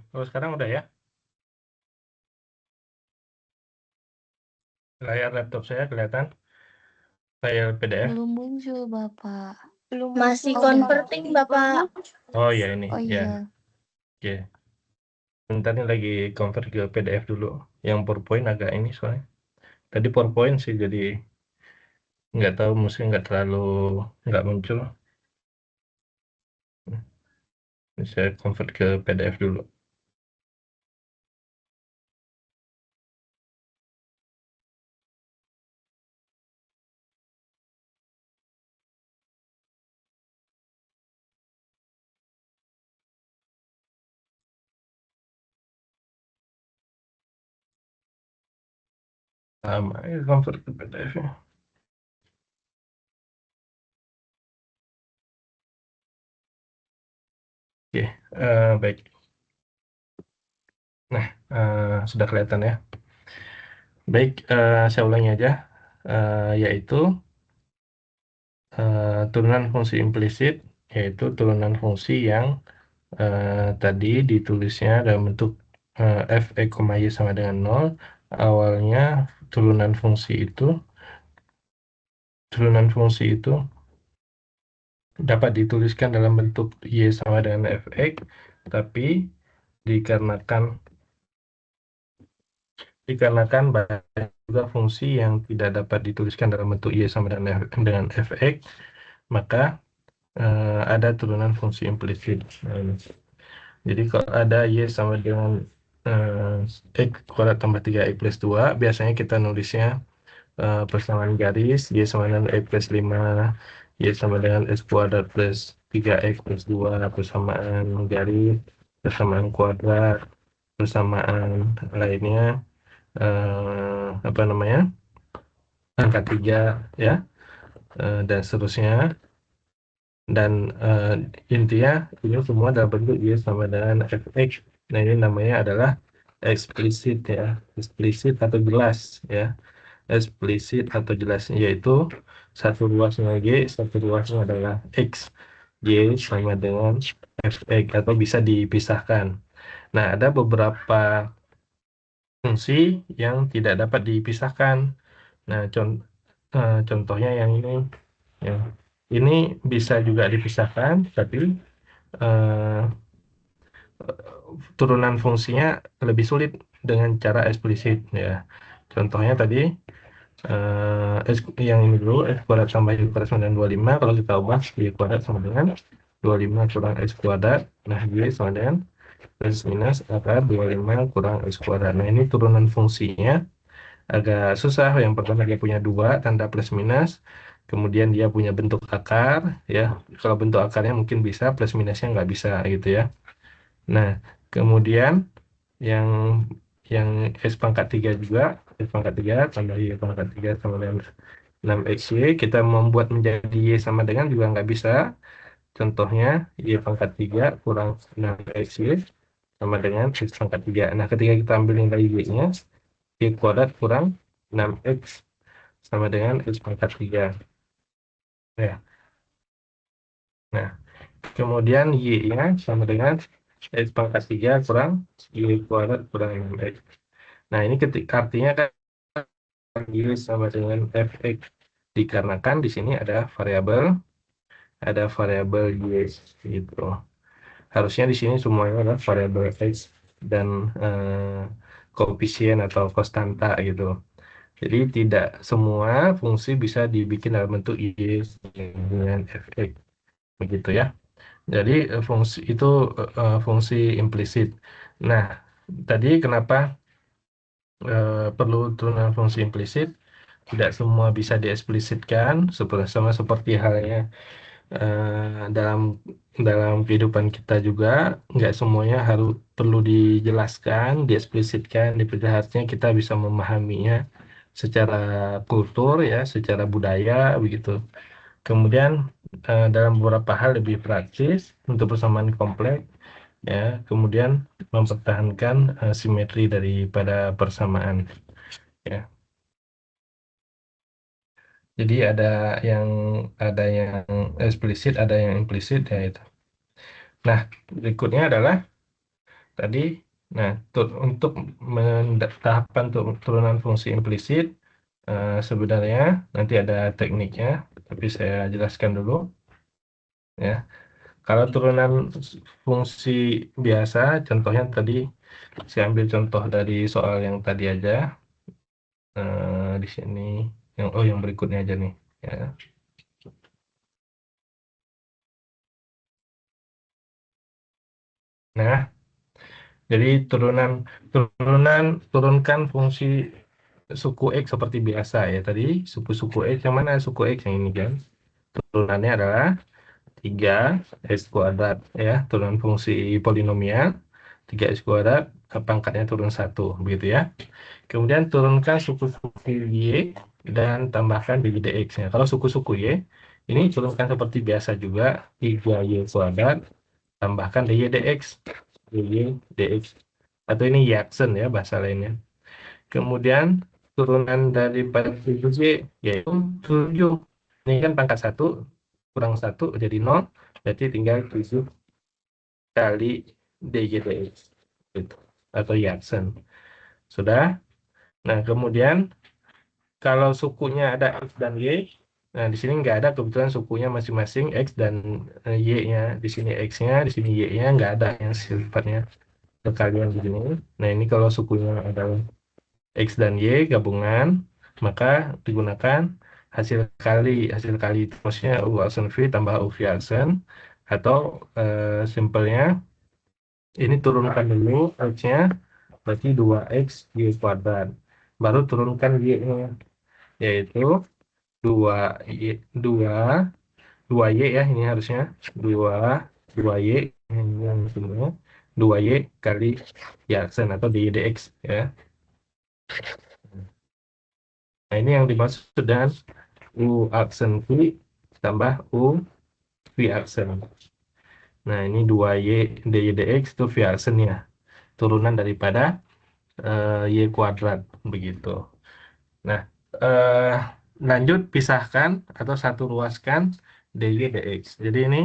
Kalau sekarang udah ya. Layar laptop saya kelihatan file PDF. Belum muncul, Bapak. Masih Oh, converting, Bapak. Oh ya ini, Oh ya. iya. Oke. Bentar ini lagi convert ke PDF dulu. Yang PowerPoint agak ini soalnya. Tadi PowerPoint sih jadi nggak tahu, mesti nggak muncul. Saya convert ke PDF dulu. Lama ya convert ke PDF -nya. Oke, baik. Nah, sudah kelihatan ya. Baik, saya ulangi aja, yaitu turunan fungsi implisit, yaitu turunan fungsi yang tadi ditulisnya dalam bentuk f e, y sama dengan 0. Awalnya turunan fungsi itu dapat dituliskan dalam bentuk y sama dengan fx, tapi dikarenakan banyak juga fungsi yang tidak dapat dituliskan dalam bentuk y sama dengan fx, maka ada turunan fungsi implisit. Jadi kalau ada y sama dengan x kuadrat tambah 3x plus 2, biasanya kita nulisnya persamaan garis y sama dengan x plus 5, y sama dengan x kuadrat plus 3x plus 2, persamaan garis, persamaan kuadrat, persamaan lainnya, apa namanya, angka 3 ya, dan seterusnya. Dan intinya ini semua dalam bentuk y sama dengan fx. Nah ini namanya adalah eksplisit ya, eksplisit atau jelas ya, eksplisit atau jelas, yaitu satu ruasnya y, satu ruasnya adalah x, y sama dengan fx atau bisa dipisahkan. Nah ada beberapa fungsi yang tidak dapat dipisahkan. Nah contohnya yang ini ya. Ini bisa juga dipisahkan, tapi turunan fungsinya lebih sulit dengan cara eksplisit ya. Contohnya tadi yang ini dulu, x kuadrat tambah y kuadrat sama dengan 25. Kalau kita ubah y kuadrat sama dengan 25 kurang x kuadrat. Nah y sama dengan plus minus akar 25 kurang x kuadrat. Nah ini turunan fungsinya agak susah. Yang pertama dia punya dua tanda plus minus, kemudian dia punya bentuk akar ya. Kalau bentuk akarnya mungkin bisa, plus minusnya nggak bisa gitu ya. Nah kemudian yang x pangkat 3 juga, x pangkat 3 tambah y pangkat 3 sama dengan 6xy, kita membuat menjadi y sama dengan juga nggak bisa. Contohnya y pangkat 3 kurang 6xy sama dengan x pangkat 3. Nah ketika kita ambil nilai y-nya, y kuadrat kurang 6x sama dengan x pangkat 3 ya. Nah kemudian y-nya sama dengan x pangkat 3 kurang y kuadrat kurang 6x. Nah ini artinya kan y sama dengan fx, dikarenakan di sini ada variabel y gitu. Harusnya di sini semuanya adalah variabel x dan koefisien atau konstanta gitu. Jadi tidak semua fungsi bisa dibikin dalam bentuk y dengan fx begitu ya. Jadi fungsi itu fungsi implisit. Nah, tadi kenapa perlu turunan fungsi implisit? Tidak semua bisa dieksplisitkan, sama seperti halnya dalam kehidupan kita juga, nggak semuanya perlu dijelaskan, dieksplisitkan, harusnya kita bisa memahaminya secara kultur ya, secara budaya begitu. Kemudian dalam beberapa hal lebih praktis untuk persamaan kompleks ya, kemudian mempertahankan simetri daripada persamaan ya. Jadi yang ada yang eksplisit, ada yang implisit ya itu. Nah, berikutnya adalah tadi. Nah, untuk tahapan turunan fungsi implisit, sebenarnya nanti ada tekniknya, tapi saya jelaskan dulu. Ya, kalau turunan fungsi biasa, contohnya tadi saya ambil contoh dari soal yang tadi aja. Di sini, yang berikutnya aja nih. Ya. Nah, jadi turunkan fungsi suku X seperti biasa ya tadi. Suku X yang mana? Suku X yang ini kan. Turunannya adalah 3 X kuadrat ya, turunan fungsi polinomial 3 X kuadrat, pangkatnya turun 1 begitu ya. Kemudian turunkan suku-suku Y dan tambahkan dx-nya. Kalau suku-suku Y, ini turunkan seperti biasa juga, 3Y kuadrat, tambahkan dy dx. dy dx. Atau ini Yaksen ya bahasa lainnya. Kemudian turunan daripada 7Y, yaitu 7. Ini kan pangkat 1, kurang 1 jadi 0, berarti tinggal 7 kali dy dx. Gitu. Atau Yaksen. Sudah? Nah, kemudian kalau sukunya ada X dan Y, nah di sini nggak ada kebetulan sukunya masing-masing X dan Y-nya. Di sini X-nya, di sini Y-nya nggak ada yang sifatnya sekalian begini. Nah ini kalau sukunya adalah X dan Y gabungan, maka digunakan hasil kali itu maksudnya U aksen V tambah U V aksen, atau simpelnya ini turunkan dulu X-nya, berarti 2X Y kuadrat. Baru turunkan Y-nya, yaitu 2 y 2 2y ya, ini harusnya 2 2y, ini yang sebenarnya 2y kali ya aksen atau dy dx ya. Nah ini yang dimaksud dengan u aksen v tambah u v aksen. Nah ini 2y dy dx itu v aksennya, turunan daripada y kuadrat begitu. Nah, eh, lanjut pisahkan atau satu ruaskan dy dx. Jadi ini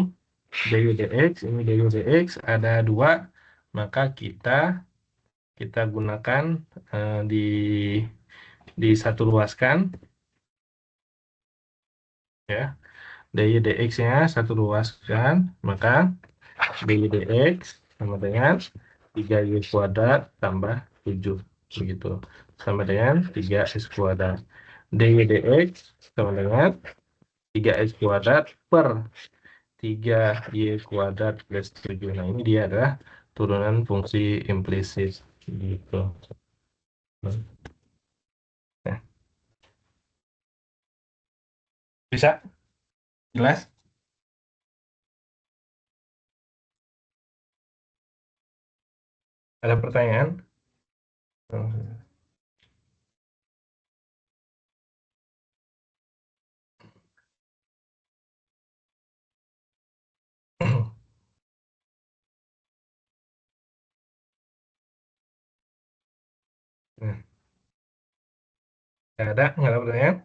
dy dx, ini dy dx ada 2, maka kita gunakan di satu ruaskan ya. Dy dx-nya satu ruaskan, maka dy dx sama dengan 3y kuadrat tambah 7 begitu. Sama dengan 3x kuadrat. Dy dx sama dengan 3x kuadrat per 3y kuadrat plus 7. Nah, ini dia adalah turunan fungsi implisit. Gitu. Nah, bisa? Jelas? Ada pertanyaan? Nah, nggak ada pertanyaan?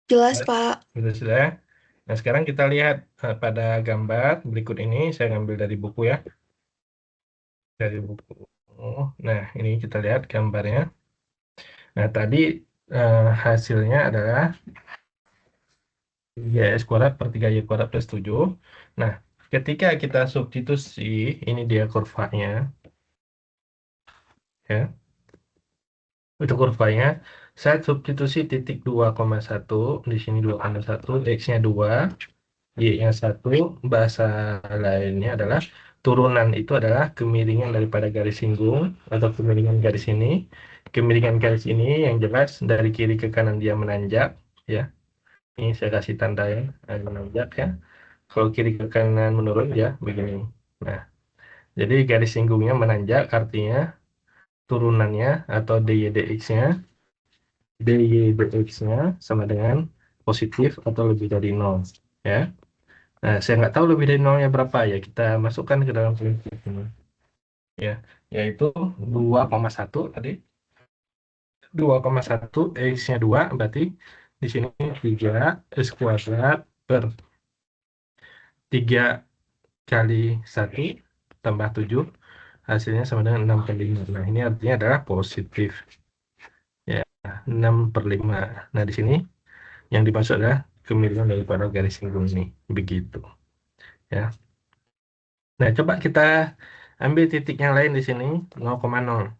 Jelas, Pak. Gitu sudah. Nah, sekarang kita lihat pada gambar berikut ini. Saya ngambil dari buku ya. Dari buku. Nah, ini kita lihat gambarnya. Nah, tadi hasilnya adalah 3x kuadrat per 3y kuadrat plus 7. Nah, ketika kita substitusi, ini dia kurvanya. Ya. Itu kurvanya. Saya substitusi titik 2,1. Di sini 2,1. X-nya 2. Y-nya 1, bahasa lainnya adalah turunan itu adalah kemiringan daripada garis singgung atau kemiringan garis ini. Kemiringan garis ini yang jelas dari kiri ke kanan dia menanjak ya. Ini saya kasih tanda ya, menanjak ya. Kalau kiri ke kanan menurun ya begini. Nah, jadi garis singgungnya menanjak artinya turunannya atau dy dx-nya sama dengan positif atau lebih dari 0 ya. Nah, saya nggak tahu lebih dari nolnya berapa ya. Kita masukkan ke dalam prinsip ini. Ya, yaitu 2,1 tadi. 2,1 X-nya 2, berarti di sini 3 X kuadrat per 3 kali 1 tambah 7, hasilnya sama dengan 6/5. Nah, ini artinya adalah positif. Ya, 6/5. Nah, di sini yang dimaksud adalah kemiringan daripada garis singgung ini. Begitu. Ya. Nah, coba kita ambil titik yang lain di sini, 0,0.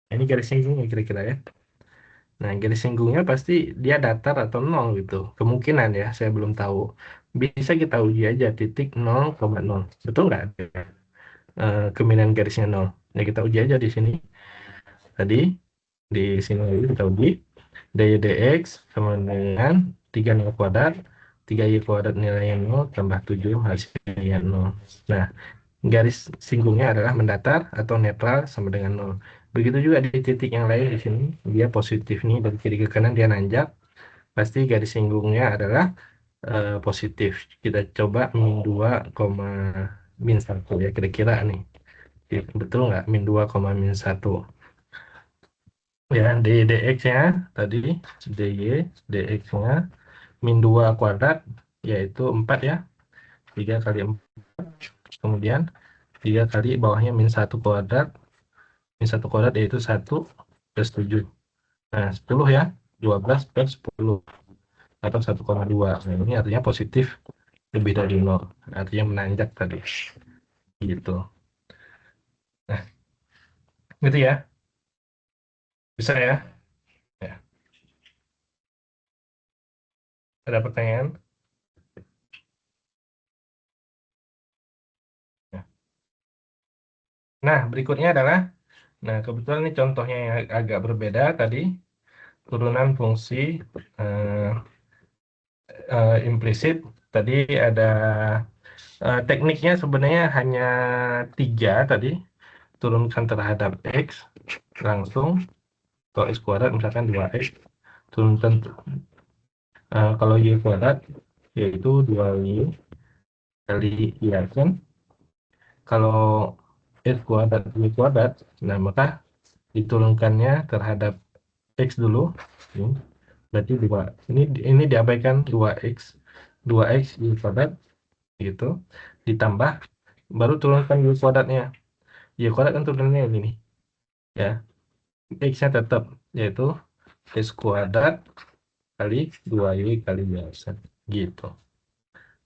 Ini garis singgungnya kira-kira ya. Nah, garis singgungnya pasti dia datar atau 0 gitu. Kemungkinan ya, saya belum tahu. Bisa kita uji aja titik 0,0. Betul nggak? Kemiringan garisnya 0. Ya, kita uji aja di sini. Tadi, di sini kita uji. Dy dx sama dengan 3 kuadrat. 3y kuadrat nilainya 0 tambah 7 hasilnya 0. Nah, garis singgungnya adalah mendatar atau netral sama dengan 0. Begitu juga di titik yang lain di sini, dia positif nih, dari kiri ke kanan dia nanjak, pasti garis singgungnya adalah positif. Kita coba min 2, min 1 ya kira-kira nih. Betul nggak? Min 2, min 1. Ya, dy dx-nya tadi, dy dx-nya min 2 kuadrat, yaitu 4 ya. 3 kali 4. Kemudian 3 kali bawahnya min 1 kuadrat. Min 1 kuadrat yaitu 1 plus 7. Nah, 10 ya. 12 plus 10. Atau 1,2. Nah, ini artinya positif lebih dari 0. Artinya menanjak tadi. Gitu. Nah, gitu ya. Bisa ya? Ya. Ada pertanyaan? Ya. Nah, berikutnya adalah, nah kebetulan ini contohnya yang agak berbeda tadi. Turunan fungsi implisit. Tadi ada tekniknya sebenarnya hanya 3 tadi. Turunkan terhadap X langsung, atau X kuadrat misalkan 2X. Turunkan kalau Y kuadrat yaitu 2Y kali Y kan. Kalau X kuadrat Y kuadrat, nah maka diturunkannya terhadap X dulu. Berarti 2. Ini diabaikan 2X Y kuadrat gitu. Ditambah baru turunkan Y kuadratnya. Y kuadrat kan turunannya ini nih. Ya. X-nya tetap yaitu X kuadrat kali 2Y kali Y aksen. Gitu.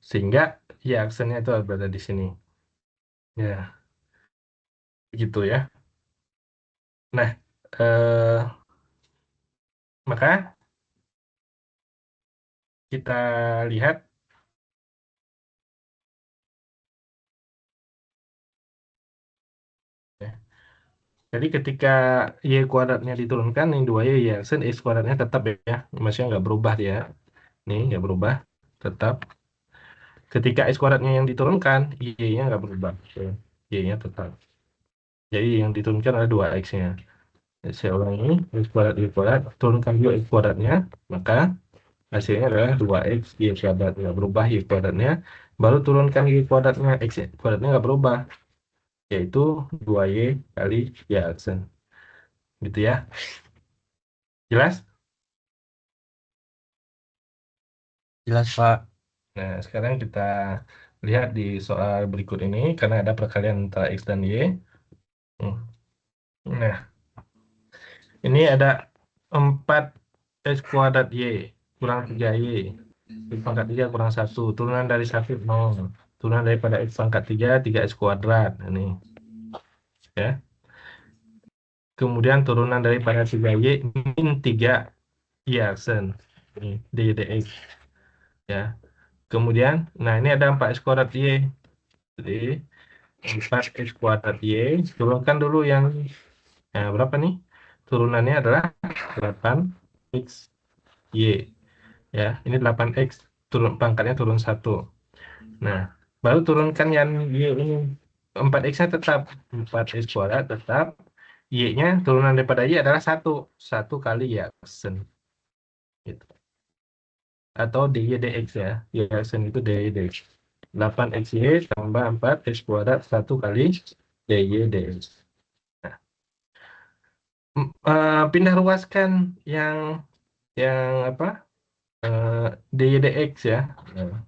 Sehingga Y aksennya itu berada di sini. Ya, gitu ya. Nah, maka kita lihat ya. Jadi ketika Y kuadratnya diturunkan, yang 2Y Y aksen, X kuadratnya tetap ya. Maksudnya nggak berubah dia. Nih, nggak berubah. Tetap. Ketika X kuadratnya yang diturunkan, Y-nya nggak berubah. Y-nya tetap. Jadi yang diturunkan adalah 2X-nya. Saya ulangi, X kuadrat Y kuadrat, turunkan juga X kuadratnya, maka hasilnya adalah 2X Y kuadrat. Nggak berubah Y kuadratnya. Baru turunkan Y kuadratnya, X kuadratnya nggak berubah. Yaitu 2Y kali Y aksen. Gitu ya. Jelas? Jelas, Pak. Nah, sekarang kita lihat di soal berikut ini, karena ada perkalian antara X dan Y. Nah, ini ada 4X kuadrat Y kurang 3Y. X pangkat 3 kurang 1. Turunan dari 1, 0. Turunan daripada X pangkat 3, 3X kuadrat. Ini. Ya. Kemudian turunan daripada 3Y min 3 Y aksen. Ini, D, dx. Ya. Kemudian, nah ini ada 4X kuadrat Y. Jadi, 4X kuadrat Y. Turunkan dulu yang, nah berapa nih? Turunannya adalah 8X Y. Ya, ini 8X. Pangkatnya turun 1. Nah, baru turunkan yang Y ini. 4X-nya tetap. 4X kuadrat tetap. Y-nya, turunan daripada Y adalah 1. 1 kali Y aksen. Gitu. Atau dy dx ya. Y aksen itu dy dx. 8xy tambah 4x kuadrat 1 kali dy dx. Nah, pindah ruaskan yang apa? Dy dx ya. Nah,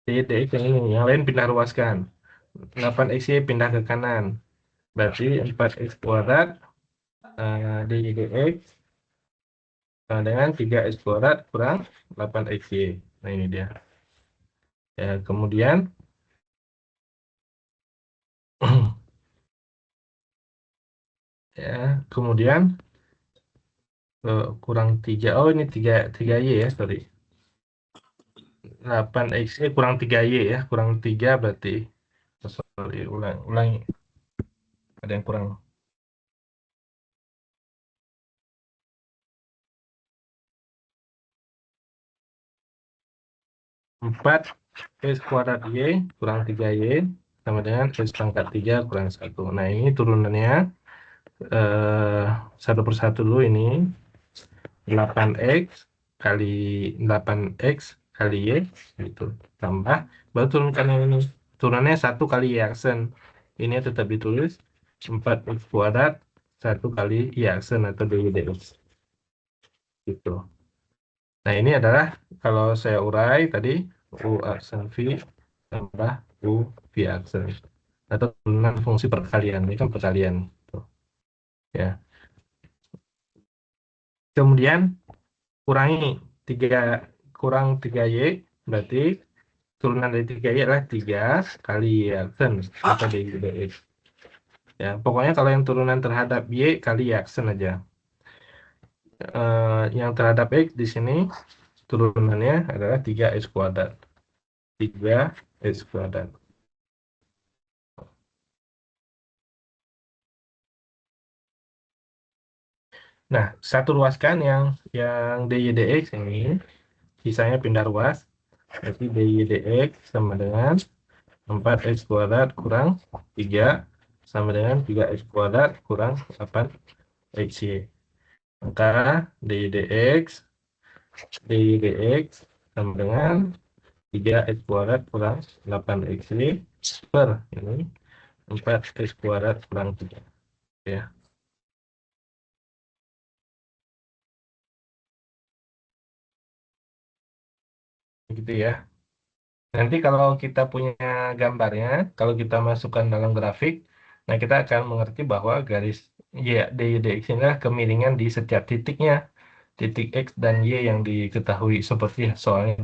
dy dx yang ini, yang lain pindah ruaskan. 8xy pindah ke kanan. Berarti 4x kuadrat dx dengan 3x kuadrat kurang 8xy. Nah, ini dia. Ya, kemudian kemudian kurang 3. Oh, ini 3y ya, sorry. 8xy kurang 3y ya, kurang 3 berarti. Sorry, ulangi. Ada yang kurang. 4x kuadrat y kurang 3y sama dengan x pangkat 3 kurang 1. Nah, ini turunannya satu persatu dulu ini. 8x kali 8x kali y gitu. Tambah, baru turunkan yang ini. Turunannya 1 kali y aksen. Ini tetap ditulis 4x kuadrat 1 kali y aksen atau dy dx. Gitu. Nah, ini adalah kalau saya urai tadi u aksen v tambah u v aksen atau turunan fungsi perkalian. Ini kan perkalian. Ya. Kemudian kurangi 3y berarti turunan dari 3y adalah 3 kali y aksen atau dy dx. Ya, pokoknya kalau yang turunan terhadap y kali y aksen aja. Yang terhadap x di sini turunannya adalah 3x kuadrat. 3x kuadrat. Nah, satu ruaskan yang dy dx ini, sisanya pindah ruas. Berarti dy dx sama dengan 4x kuadrat kurang 3 sama dengan 3x kuadrat kurang 8xy. Maka dy dx sama dengan 3x kuadrat kurang 8xy per ini 4x kuadrat kurang 3. Ya. Gitu ya. Nanti kalau kita punya gambarnya, kalau kita masukkan dalam grafik, nah kita akan mengerti bahwa garis dx ini adalah kemiringan di setiap titiknya. Titik X dan Y yang diketahui seperti soal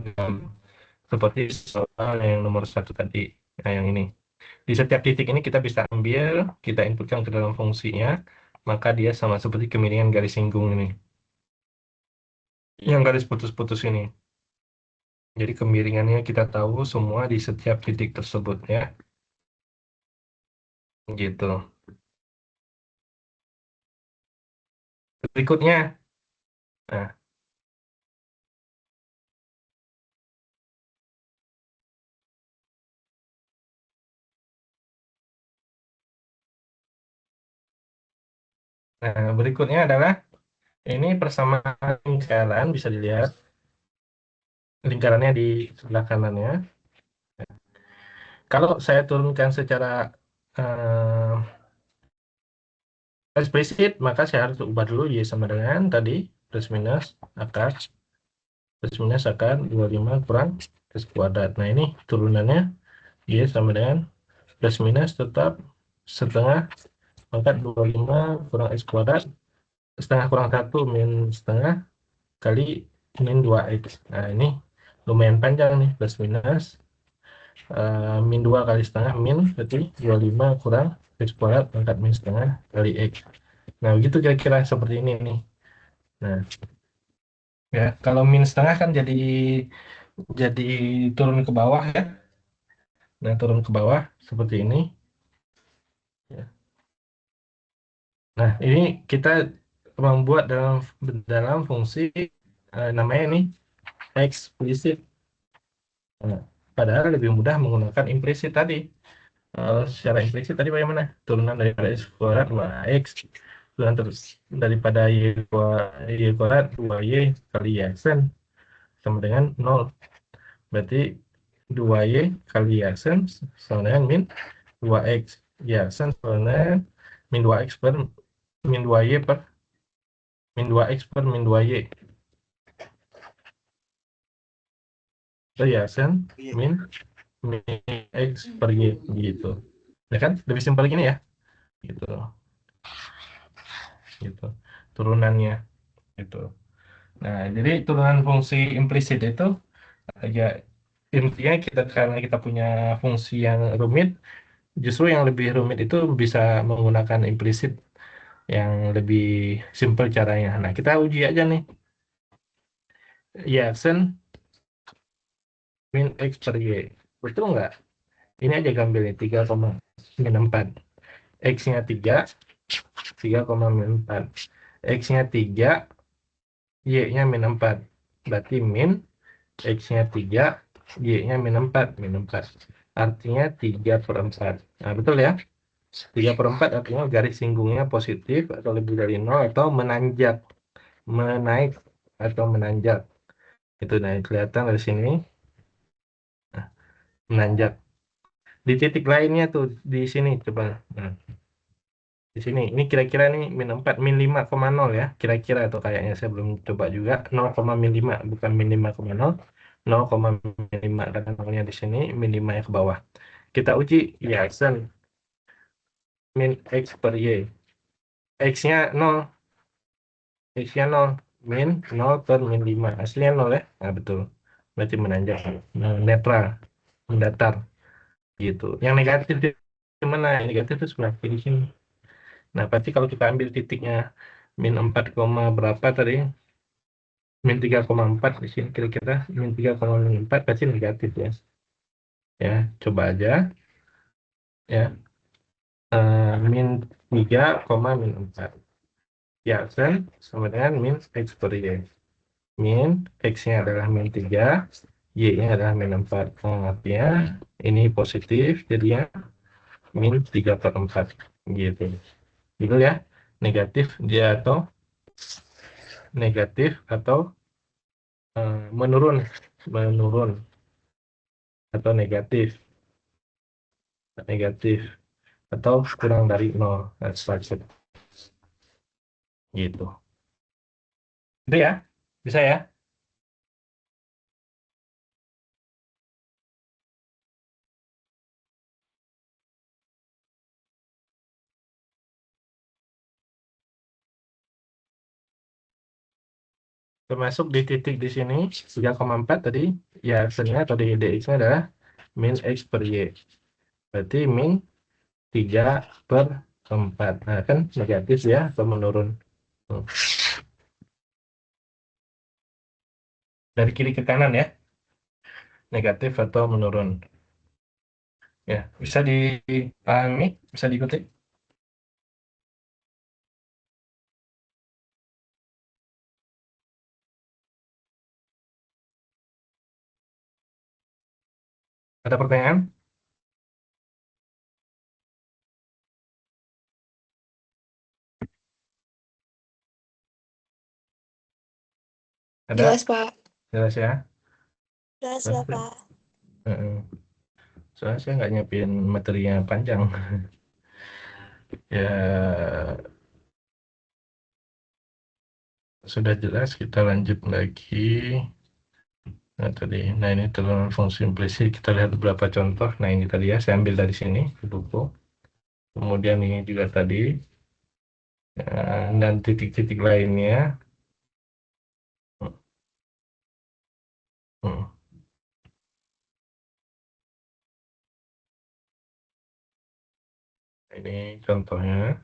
yang nomor 1 tadi. Nah, yang ini. Di setiap titik ini kita bisa ambil, kita inputkan ke dalam fungsinya, maka dia sama seperti kemiringan garis singgung ini. Yang garis putus-putus ini. Jadi kemiringannya kita tahu semua di setiap titik tersebut ya. Gitu. Berikutnya. Nah, berikutnya adalah ini persamaan lingkaran, bisa dilihat. Lingkarannya di sebelah kanannya. Kalau saya turunkan secara eksplisit, maka saya harus ubah dulu y sama dengan tadi plus minus akar 25 kurang x kuadrat. Nah, ini turunannya y sama dengan plus minus tetap setengah pangkat 25 kurang x kuadrat setengah kurang 1 min setengah kali min 2x. Nah, ini lumayan panjang nih, plus minus min 2 kali setengah min berarti 25 kurang x kuadrat pangkat min setengah kali x. Nah, begitu kira-kira seperti ini nih. Nah, ya kalau min setengah kan jadi turun ke bawah ya. Nah, turun ke bawah seperti ini. Ya. Nah, ini kita membuat dalam fungsi namanya ini eksplisit. Nah, padahal lebih mudah menggunakan implisit tadi. Secara implisit tadi bagaimana? Turunan daripada x kuadrat 2x. Turunan terus daripada y kuadrat 2y kali y aksen sama dengan 0. Berarti 2y kali y aksen sama dengan min 2x. Y aksen sama dengan min 2x per min 2y per min 2x per min 2y. Itu y aksen min x per y gitu. Ya kan? Lebih simpel gini ya. Gitu. Gitu. Turunannya gitu. Nah, jadi turunan fungsi implisit itu ya intinya kita karena kita punya fungsi yang rumit, justru yang lebih rumit itu bisa menggunakan implisit yang lebih simple caranya. Nah, kita uji aja nih. Yasen min X per Y. Betul nggak? Ini aja gambarnya 3,4. X-nya 3, 3,4. X-nya 3, Y-nya min 4. Berarti min X-nya 3, Y-nya min 4. Min 4. Artinya 3 per 4. Nah, betul ya? 3 per 4 artinya garis singgungnya positif atau lebih dari 0 atau menanjak. Menaik atau menanjak. Itu nah, kelihatan dari sini. Nah, menanjak. Di titik lainnya tuh, di sini coba. Nah, di sini. Ini kira-kira nih min 4, min 5,0 ya. Kira-kira atau kayaknya saya belum coba juga. 0,5, bukan min 5,0. 0,5 karena nolnya di sini, min 5 yang ke bawah. Kita uji, ya, sen min X per Y. X-nya 0, X-nya 0, min 0 per min 5. Aslinya 0 ya? Nah, betul. Berarti menanjak. Nah, netral, mendatar. Gitu. Yang negatif di mana? Yang negatif itu sebelah kiri sini. Nah, berarti kalau kita ambil titiknya min 4, berapa tadi? Min 3,4 di sini kira-kira min 3,4 pasti negatif ya. Ya, coba aja ya. Min 3, min 4. Ya, kan sama dengan min X per Y. Min X-nya adalah min 3, Y-nya adalah min 4. Nah, artinya ini positif, jadi ya min 3 per 4. Gitu. Gitu ya. Negatif dia atau negatif atau menurun. Menurun atau negatif. Negatif. Atau kurang dari 0. That's right. Gitu. Itu ya. Bisa ya. Termasuk di titik di sini 3,4 tadi ya hasilnya atau di dx-nya adalah min X per Y. Berarti min 3 per 4. Nah, kan negatif ya atau menurun. Dari kiri ke kanan ya. Negatif atau menurun. Ya, bisa dipahami, bisa diikuti. Ada pertanyaan? Ada? Jelas, Pak. Jelas ya? Jelas Jelas, lah, Pak. Heeh. Soalnya saya nggak nyiapin materinya panjang. Ya, sudah jelas, kita lanjut lagi. Nah, tadi, nah ini turunan fungsi implisit, kita lihat beberapa contoh. Nah, ini tadi ya, saya ambil dari sini, di buku. Kemudian ini juga tadi, dan titik-titik lainnya. Hmm, Ini contohnya.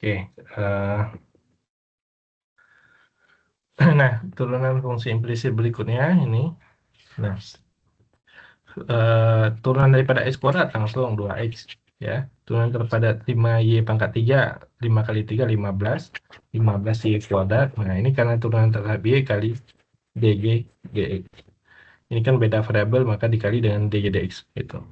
Oke, nah, turunan fungsi implisit berikutnya ini. Nah, turunan daripada X kuadrat langsung 2X. Ya, turunan daripada 5Y pangkat 3, 5 kali 3, 15. 15Y kuadrat. Nah, ini karena turunan terhadap Y kali DG, GX. Ini kan beda variabel, maka dikali dengan DG DX. Gitu.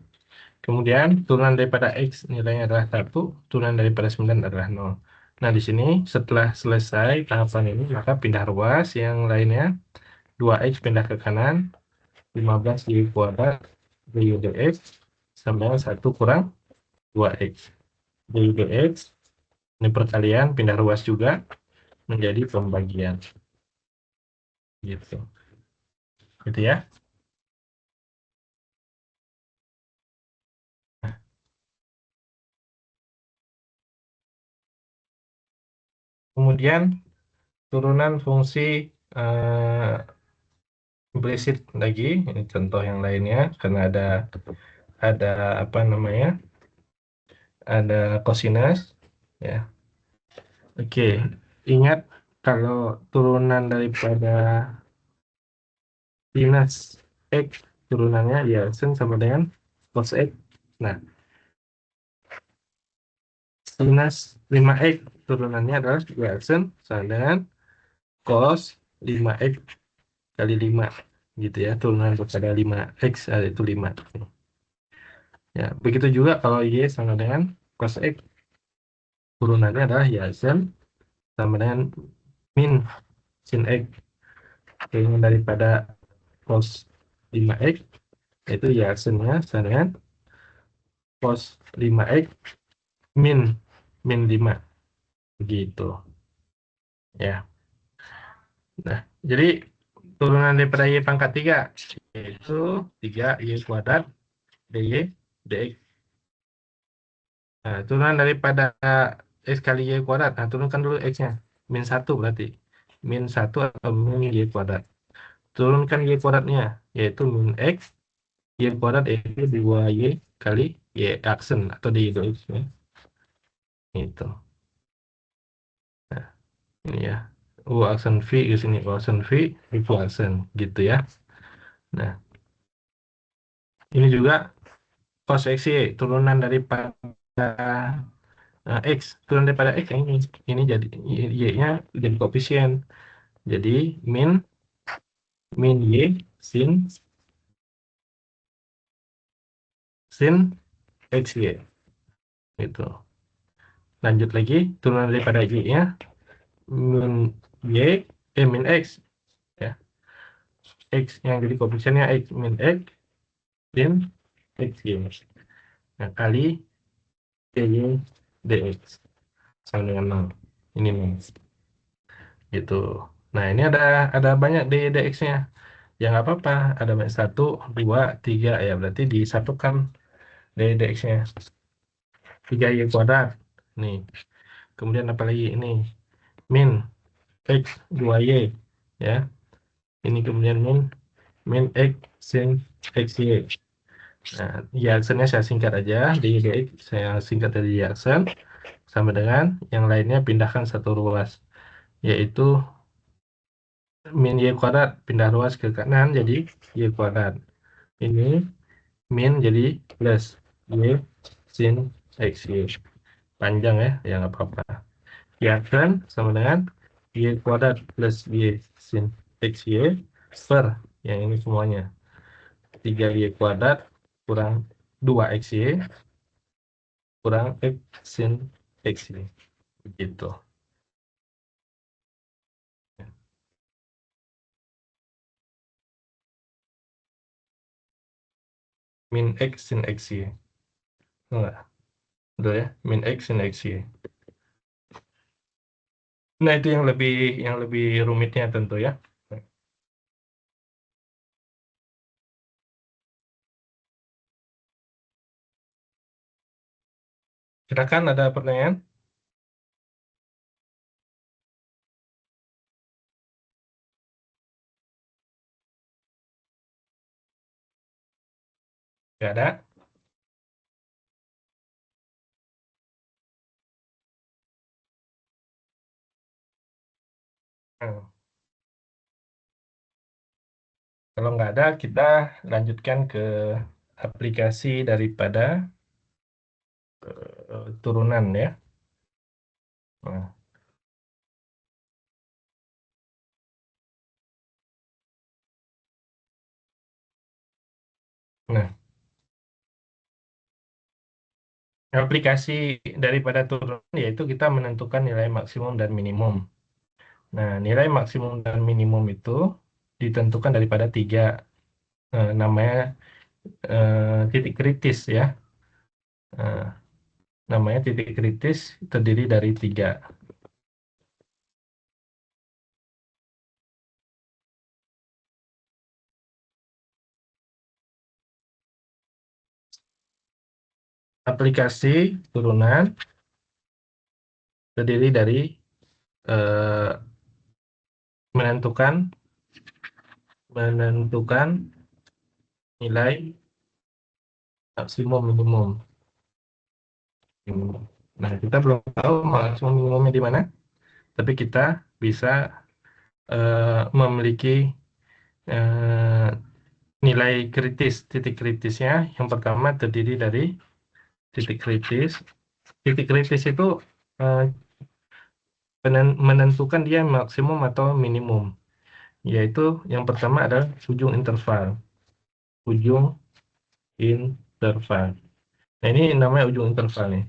Kemudian, turunan daripada X nilainya adalah 1, turunan daripada 9 adalah 0. Nah, di sini setelah selesai tahapan ini, maka pindah ruas yang lainnya. 2X pindah ke kanan, 15Y kuadrat, DG DX, sama 1 kurang 2X. DG DX, ini perkalian, pindah ruas juga. menjadi pembagian. Gitu. Gitu ya. Kemudian turunan fungsi implisit lagi, ini contoh yang lainnya karena ada apa namanya? Ada cosinus ya. Oke, ingat kalau turunan daripada sinus X turunannya ya sama dengan cos X. Nah, sinus 5X turunannya adalah Yarsen sama dengan cos 5X kali 5 gitu ya, turunan daripada 5X itu 5. Ya, begitu juga kalau Y sama dengan cos X turunannya adalah Yarsen sama dengan min sin X, turunan daripada cos 5X itu Yarsennya sama dengan cos 5X min min 5 gitu ya. Nah, jadi turunan daripada Y pangkat 3 yaitu 3Y kuadrat DY DX. Nah, turunan daripada X kali Y kuadrat, nah turunkan dulu X-nya min 1 berarti min 1 atau min Y kuadrat. Turunkan Y kuadratnya yaitu min X Y kuadrat yaitu 2Y kali Y aksen atau DY dx ya. Itu. Nah, ini ya. U aksen V ke sini, U aksen V, itu aksen gitu ya. Nah, ini juga cos XY turunan daripada X, turunan daripada X ini jadi Y-nya jadi koefisien. Jadi min Y sin XY itu. Lanjut lagi turunan daripada Y-nya min Y min X ya. X yang jadi koefisiennya X min X sin XY. Nah, kali DY dx sama dengan 0. Ini 0. Gitu. Nah, ini ada banyak dx-nya. Ya nggak apa-apa, ada banyak 1, 2, 3 ya, berarti disatukan dx-nya. 3y kuadrat. Nih. Kemudian apa lagi ini? Min x 2y ya. Ini kemudian min x sin xy. Nah, Yaksennya saya singkat aja, dx saya singkat dari Yaksen sama dengan yang lainnya pindahkan satu ruas, yaitu min y kuadrat pindah ruas ke kanan jadi y kuadrat. Ini min jadi plus y sin xy. Panjang ya nggak apa-apa. Yaksen sama dengan y kuadrat plus y sin xy per yang ini semuanya. 3y kuadrat kurang 2xy kurang x sin xy. Begitu. Min x sin xy. Enggak. Betul ya? Min x sin xy. Nah, itu yang lebih rumitnya tentu ya. Silakan ada pertanyaan? Tidak ada? Nah, kalau nggak ada, kita lanjutkan ke aplikasi daripada turunan ya. Nah, nah, aplikasi daripada turunan yaitu kita menentukan nilai maksimum dan minimum. Nah, nilai maksimum dan minimum itu ditentukan daripada 3, namanya titik kritis ya. Namanya titik kritis terdiri dari 3. aplikasi turunan terdiri dari menentukan nilai maksimum minimum. Nah, kita belum tahu maksimum minimumnya di mana, tapi kita bisa memiliki nilai kritis, titik kritisnya. Yang pertama terdiri dari titik kritis. Titik kritis itu menentukan dia maksimum atau minimum, yaitu yang pertama adalah ujung interval. Ujung interval. Nah, ini namanya ujung interval nih.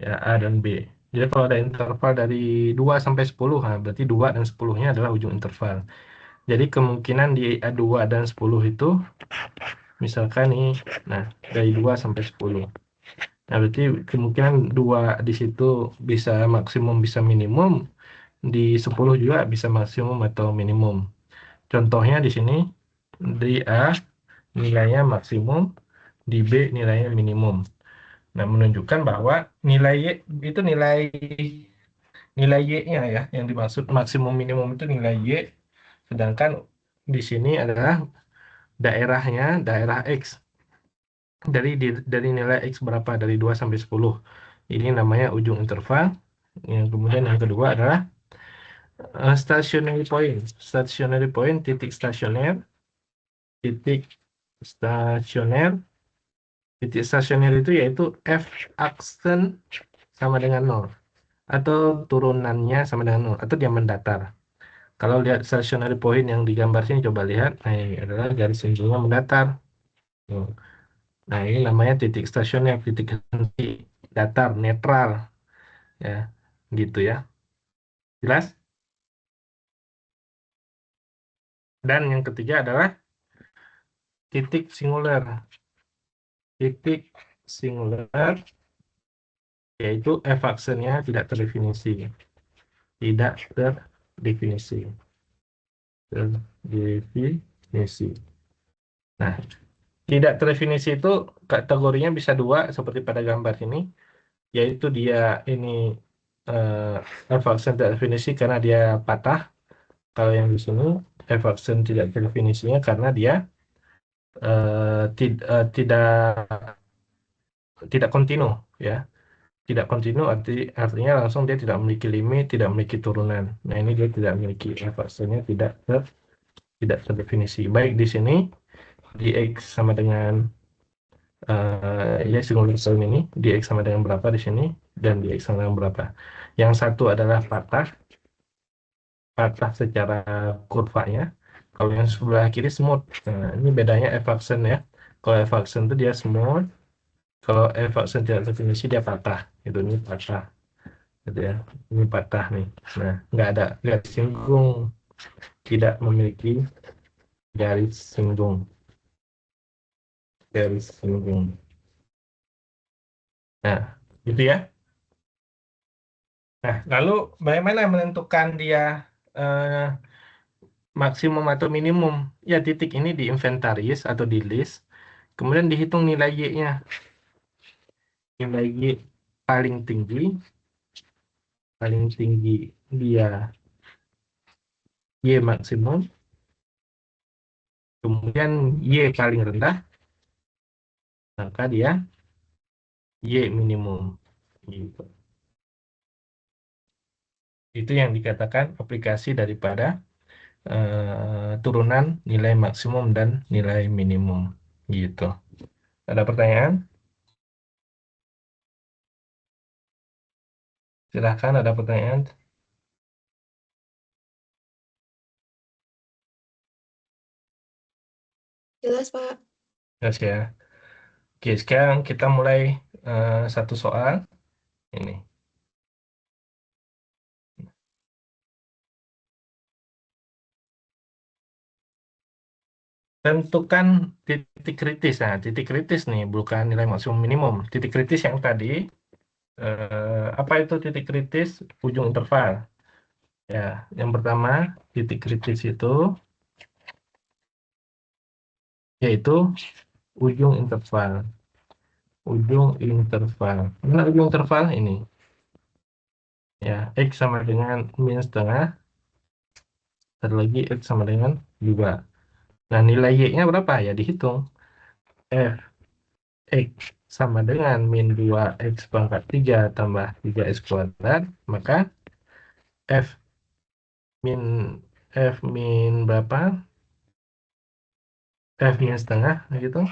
Ya, A dan B. Jadi kalau ada interval dari 2 sampai 10, nah, berarti 2 dan 10-nya adalah ujung interval. Jadi kemungkinan di A2 dan 10 itu, misalkan nih, nah dari 2 sampai 10. Nah, berarti kemungkinan 2 di situ bisa maksimum, bisa minimum. Di 10 juga bisa maksimum atau minimum. Contohnya di sini, di A nilainya maksimum, di B nilainya minimum. Nah, menunjukkan bahwa nilai Y itu nilai Y-nya ya, yang dimaksud maksimum minimum itu nilai Y, sedangkan di sini adalah daerahnya, daerah X. Dari nilai X berapa? Dari 2 sampai 10. Ini namanya ujung interval. Yang kemudian yang kedua adalah stationary point. Stationary point, titik stasioner. Titik stasioner. Titik stasioner itu yaitu F aksen sama dengan 0. Atau turunannya sama dengan 0. Atau dia mendatar. Kalau lihat stationary point yang digambar sini, coba lihat. Nah, ini adalah garis singgungnya mendatar. Nah, ini namanya titik stasioner, titik henti, datar, netral. Ya, gitu ya. Jelas? Dan yang ketiga adalah titik singular. Titik singular, yaitu F aksennya tidak terdefinisi. Tidak terdefinisi. Terdefinisi. Nah, tidak terdefinisi itu kategorinya bisa dua, seperti pada gambar ini, yaitu dia ini F aksen tidak definisi karena dia patah. Kalau yang di sini F aksen tidak definisinya karena dia tidak kontinu, ya. Tidak kontinu artinya langsung dia tidak memiliki limit, tidak memiliki turunan. Nah, ini dia tidak memiliki, F aksennya tidak terdefinisi. Baik di sini di X sama dengan ya singular term ini, di X sama dengan berapa di sini, dan di X sama dengan berapa. Yang satu adalah patah secara kurvanya. Kalau yang sebelah kiri smooth. Nah, ini bedanya F aksen ya. Kalau F aksen itu dia smooth. Kalau F aksen tidak definisi dia patah. Itu ini patah. Gitu ya. Ini patah nih. Nah, nggak ada garis singgung. Tidak memiliki garis singgung. Garis singgung. Nah, gitu ya. Nah, lalu bagaimana menentukan dia maksimum atau minimum? Ya, titik ini diinventaris atau di list. Kemudian dihitung nilai Y-nya. Nilai Y paling tinggi dia Y maksimum. Kemudian Y paling rendah, maka dia Y minimum. Gitu. Itu yang dikatakan aplikasi daripada turunan nilai maksimum dan nilai minimum. Gitu. Ada pertanyaan? Silahkan, ada pertanyaan. Jelas, Pak. Yes, ya. Oke, sekarang kita mulai satu soal. Ini. Tentukan titik kritis. Nah, titik kritis nih, bukan nilai maksimum minimum. Titik kritis yang tadi, apa itu titik kritis? Ujung interval. Ya, yang pertama, titik kritis itu yaitu ujung interval. ujung interval. Mana ujung interval ini? Ya, X sama dengan min setengah, satu lagi X sama dengan 2. Nah, nilai Y-nya berapa? Ya, dihitung. F X sama dengan min 2X pangkat 3 tambah 3X kuadrat, maka F min berapa? F min setengah, gitu.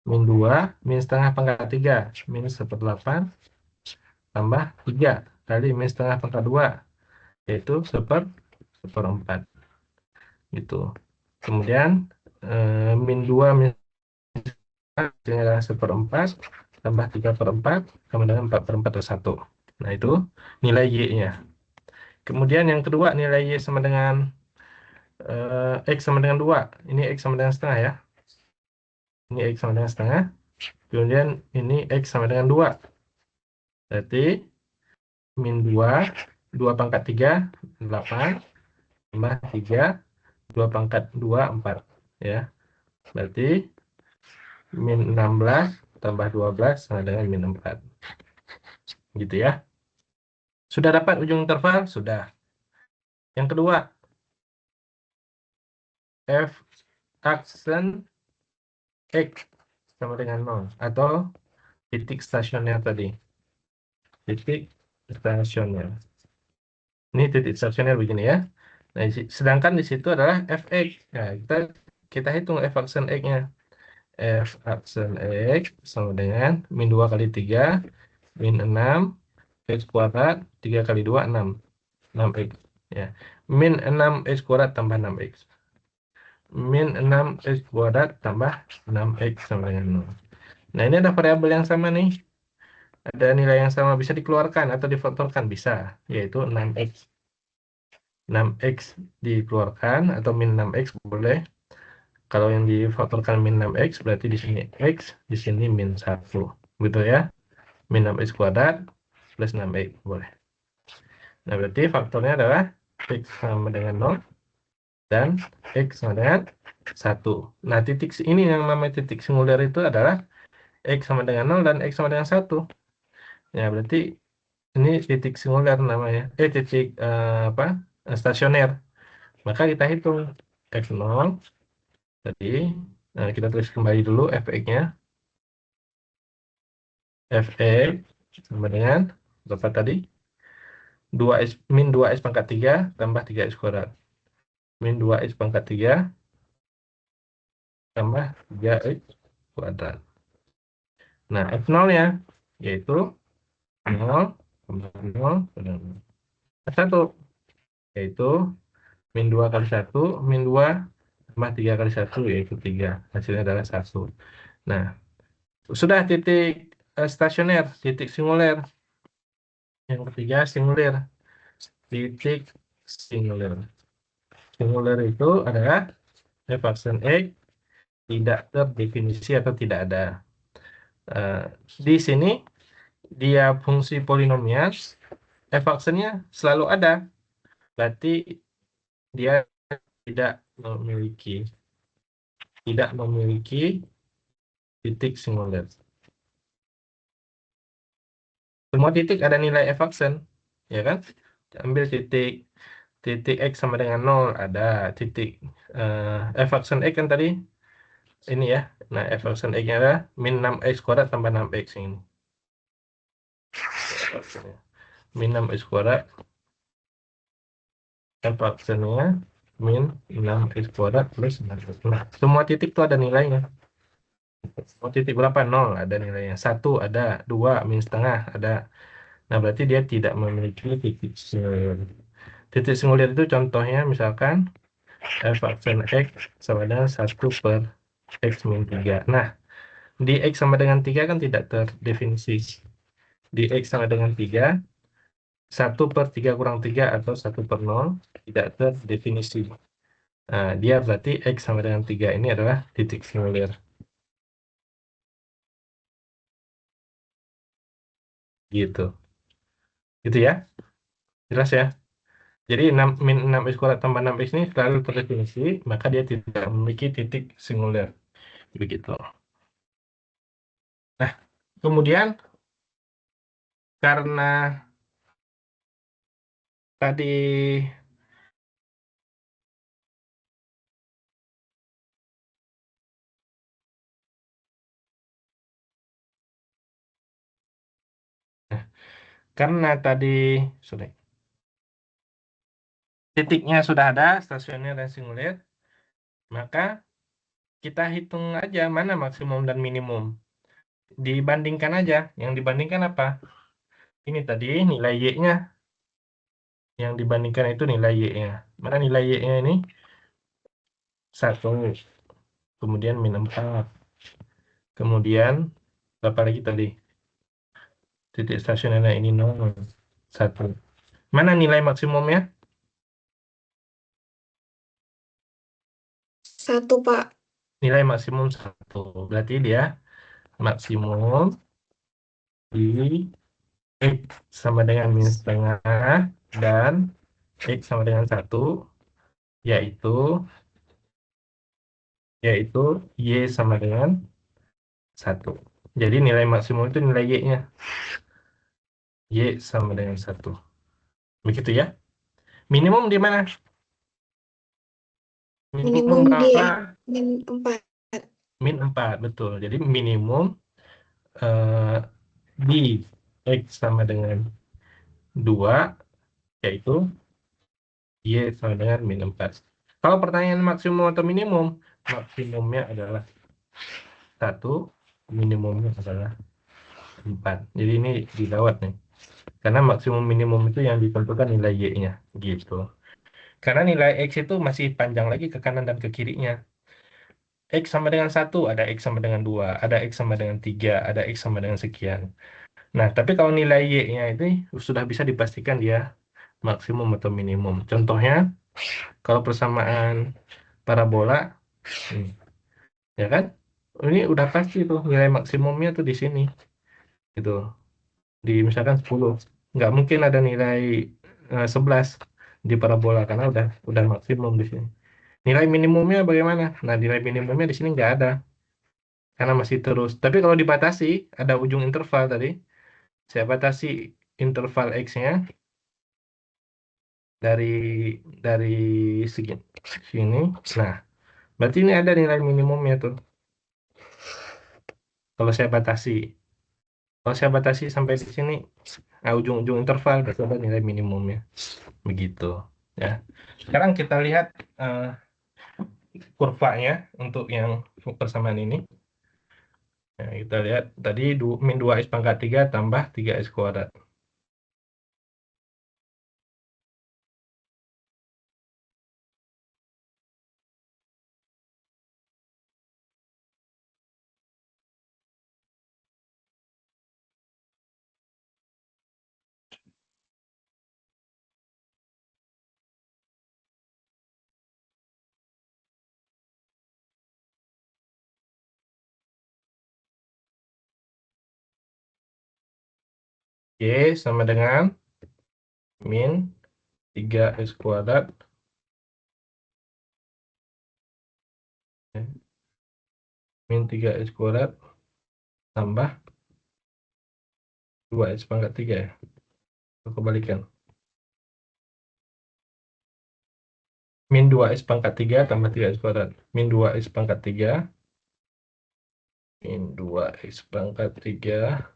Min 2, min setengah pangkat 3, min 1/8, tambah 3 kali min setengah pangkat 2, yaitu 1/4. Gitu. Kemudian, min 2, min hasilnya adalah 1/4, tambah 3/4, sama dengan 4/4/1. Nah, itu nilai Y-nya. Kemudian yang kedua, nilai Y sama dengan X sama dengan 2. Ini X sama dengan setengah ya. Ini X sama dengan setengah. Kemudian ini X sama dengan 2. Berarti min 2, 2 pangkat 3, 8, tambah 3, 2 pangkat 2, 4. Ya. Berarti min 16 tambah 12 sama dengan min 4. Gitu ya. Sudah dapat ujung interval? Sudah. Yang kedua, F aksen X sama dengan 0. Atau titik stasioner tadi. Titik stasioner. Ini titik stasioner begini ya. Nah, sedangkan di situ adalah Fx. Nah, kita hitung F aksen X-nya. F aksen X sama dengan min 2 kali 3, min 6, X kuadrat, 3 kali 2, 6. 6X. Ya. Min 6X kuadrat tambah 6X. Min 6X kuadrat tambah 6X sama dengan 0. Nah, ini ada variabel yang sama nih. Ada nilai yang sama, bisa dikeluarkan atau difaktorkan, bisa. Yaitu 6X. 6X dikeluarkan atau min 6X boleh. Kalau yang difaktorkan min 6X berarti di sini X, di sini min 1. Gitu ya. Min 6X kuadrat plus 6X boleh. Nah, berarti faktornya adalah X sama dengan 0 dan X sama dengan 1. Nah, titik ini yang namanya titik singular itu adalah X sama dengan 0 dan X sama dengan 1. Ya, berarti ini titik singular namanya. Titik stasioner. Maka kita hitung X0 tadi. Nah, kita tulis kembali dulu Fx-nya. Fx sama dengan berapa tadi? 2x min 2x pangkat 3 tambah 3x kuadrat. Min 2x pangkat 3 tambah 3x kuadrat. Nah, F0-nya yaitu 0 tambah 0 tambah 1, yaitu min 2 kali 1, min 2 tambah 3 kali 1, yaitu 3. Hasilnya adalah 1. Nah, sudah titik stasioner, titik singuler. Yang ketiga, singulir. Titik singulir. Singulir itu adalah F aksen X tidak terdefinisi atau tidak ada. Di sini dia fungsi polinomial, F aksennya selalu ada. Berarti dia tidak memiliki titik singulir. Semua titik ada nilai F aksen, ya kan? Ambil titik X sama dengan 0 ada titik F aksen X kan tadi ini ya. Nah, F aksen X-nya adalah min 6X kuadrat tambah 6X ini. Min 6X kuadrat, F aksennya min 6X kuadrat plus 6X. Nah, semua titik itu ada nilainya. Semua titik berapa? 0 ada nilainya. 1 ada, 2 min setengah ada. Nah, berarti dia tidak memiliki titik singulir. Titik singulir itu contohnya misalkan F aksen X sama dengan 1/X min 3. Nah, di X sama dengan 3 kan tidak terdefinisi. Di X sama dengan 3, 1/3 kurang 3 atau 1/0 tidak terdefinisi. Nah, dia berarti X sama dengan 3 ini adalah titik singulir. Gitu. Gitu ya. Jelas ya. Jadi min 6X kuadrat tambah 6X ini selalu terdefinisi, maka dia tidak memiliki titik singulir. Begitu. Nah, Kemudian karena tadi sorry, titiknya sudah ada, stasioner dan singular, maka kita hitung aja mana maksimum dan minimum. Dibandingkan aja. Yang dibandingkan apa? Ini tadi nilai Y-nya. Yang dibandingkan itu nilai Y-nya. Mana nilai Y-nya ini? 1. Kemudian min 4. Kemudian, berapa lagi tadi? Titik stasionernya ini 0. 1. Mana nilai maksimumnya? 1, Pak. Nilai maksimum 1. Berarti dia maksimum di X sama dengan min setengah dan X sama dengan 1, yaitu Y sama dengan 1. Jadi nilai maksimum itu nilai Y-nya. Y sama dengan 1. Begitu ya. Minimum di mana? Minimum Minimum di berapa? min 4. Min 4, betul. Jadi minimum eh, di X sama dengan 2, yaitu Y sama dengan min 4. Kalau pertanyaan maksimum atau minimum, maksimumnya adalah 1, minimumnya adalah 4. Jadi ini dilawat nih. Karena maksimum minimum itu yang ditentukan nilai Y-nya. Gitu. Karena nilai X itu masih panjang lagi ke kanan dan ke kirinya. X sama dengan 1, ada X sama dengan 2, ada X sama dengan 3, ada X sama dengan sekian. Nah, tapi kalau nilai Y-nya itu sudah bisa dipastikan dia maksimum atau minimum. Contohnya, kalau persamaan parabola, ya kan? Ini udah pasti tuh nilai maksimumnya tuh di sini. Gitu. Di misalkan 10. Nggak mungkin ada nilai 11 di parabola karena udah maksimum di sini. Nilai minimumnya bagaimana? Nah, nilai minimumnya di sini nggak ada karena masih terus. Tapi kalau dibatasi, ada ujung interval tadi. Saya batasi interval X-nya dari dari sini. Nah, berarti ini ada nilai minimumnya tuh. Kalau saya batasi. Kalau saya batasi sampai di sini, ujung-ujung interval, berarti ada nilai minimumnya. Begitu. Ya. Sekarang kita lihat kurvanya untuk yang persamaan ini. Nah, kita lihat tadi min 2x pangkat 3 tambah 3x kuadrat. Y sama dengan min 3x kuadrat. Min 3x kuadrat tambah 2x pangkat 3 ya. Kebalikan. Min 2x pangkat 3 tambah 3x kuadrat. Min 2x pangkat 3. Min 2x pangkat 3.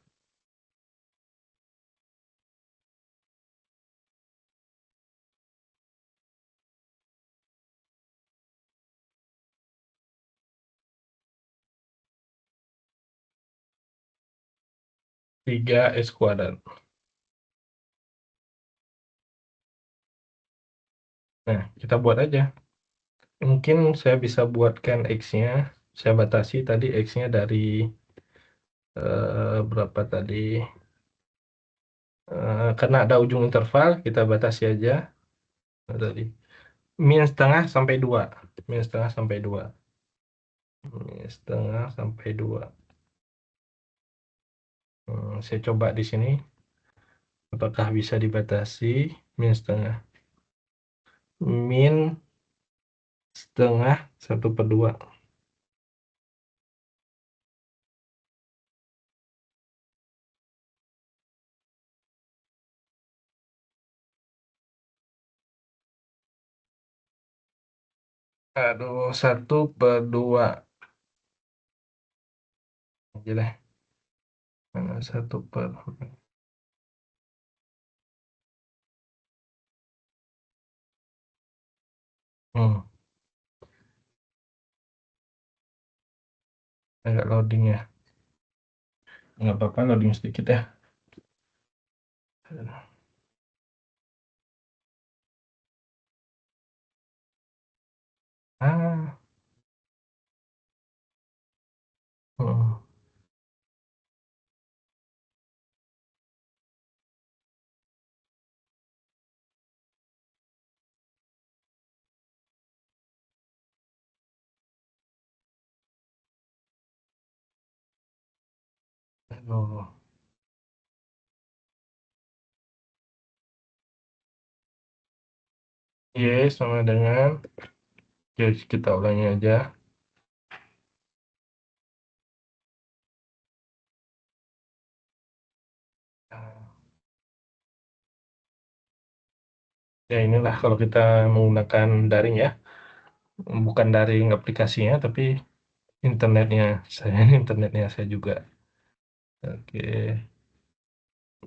3x kuadrat. Nah, kita buat aja. Mungkin saya bisa buatkan X-nya. Saya batasi tadi X-nya dari berapa tadi? Karena ada ujung interval, kita batasi aja. Nah, tadi. Min setengah sampai 2. Min setengah sampai 2. Min setengah sampai 2. Saya coba di sini. Apakah bisa dibatasi? Min setengah. Min setengah 1/2. Aduh, 1/2. Aja deh. Mana 1/. Hmm, agak loading ya. Nggak apa-apa, loading sedikit ya. Ah, hmm. Aduh. Y sama dengan, ya kita ulangi aja. Ya inilah kalau kita menggunakan daring ya, bukan daring aplikasinya, tapi internetnya. Internetnya saya juga. Oke,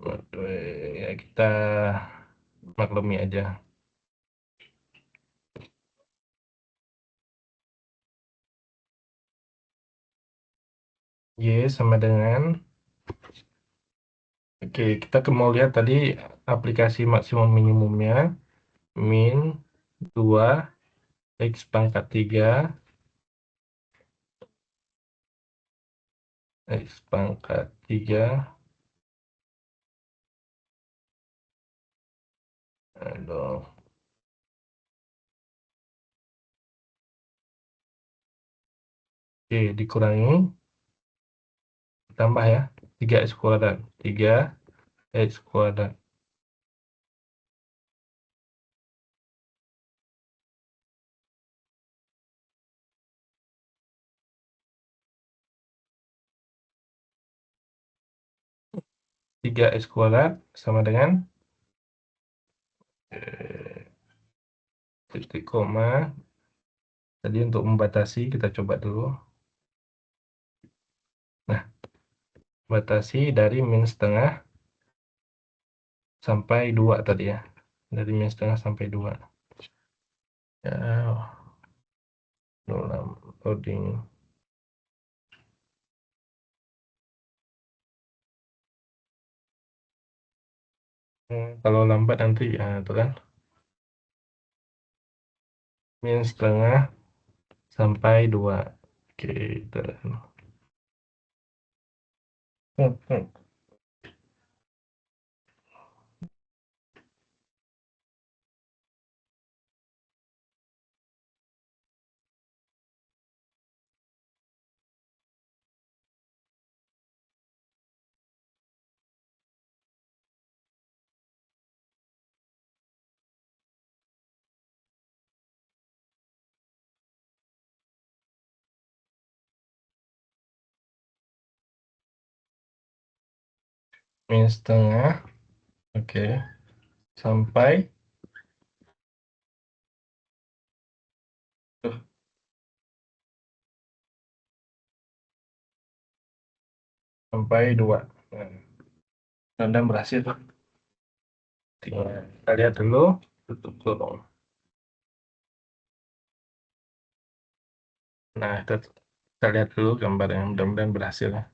waduh, ya kita maklumi aja. Y sama dengan, oke, kita mau lihat tadi aplikasi maksimum minimumnya, min 2 X pangkat 3, X pangkat 3, aduh, oke, dikurangi, tambah ya, 3X kuadrat, 3X kuadrat. 3X kuadrat sama dengan titik koma. Tadi untuk membatasi kita coba dulu. Nah, batasi dari min setengah sampai 2 tadi ya. Dari min setengah sampai 2. Ya, loading. Kalau lambat nanti ya itu kan. Min setengah sampai 2. Oke, itu. Min setengah. Oke. Sampai 2. Nah, dan berhasil. Kita lihat dulu, tutup dulu. Nah, kita lihat dulu gambar yang mudah-mudahan berhasil ya.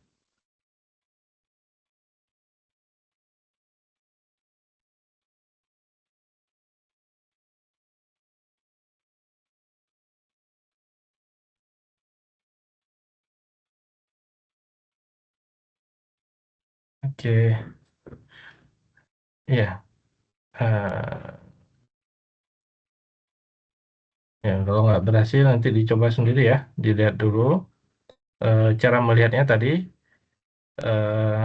Oke, ya. Ya, kalau nggak berhasil nanti dicoba sendiri ya, dilihat dulu. Cara melihatnya tadi, eh,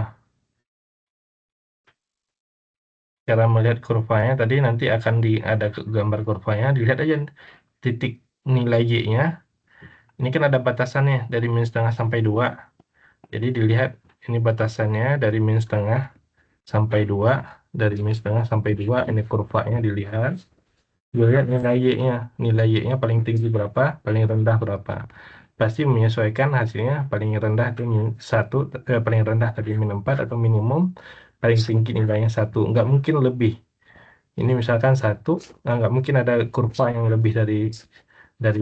cara melihat kurvanya tadi nanti akan ada gambar kurvanya, dilihat aja titik nilai Y-nya. Ini kan ada batasannya dari min setengah sampai 2. Jadi dilihat ini batasannya dari min setengah sampai 2, dari min setengah sampai 2, ini kurvanya dilihat. Gue lihat nilai Y-nya. Nilai Y-nya paling tinggi berapa, paling rendah berapa. Pasti menyesuaikan hasilnya paling rendah itu satu, paling rendah tadi min 4 atau minimum, paling tinggi nilainya 1. Nggak mungkin lebih. Ini misalkan 1, nggak mungkin ada kurva yang lebih dari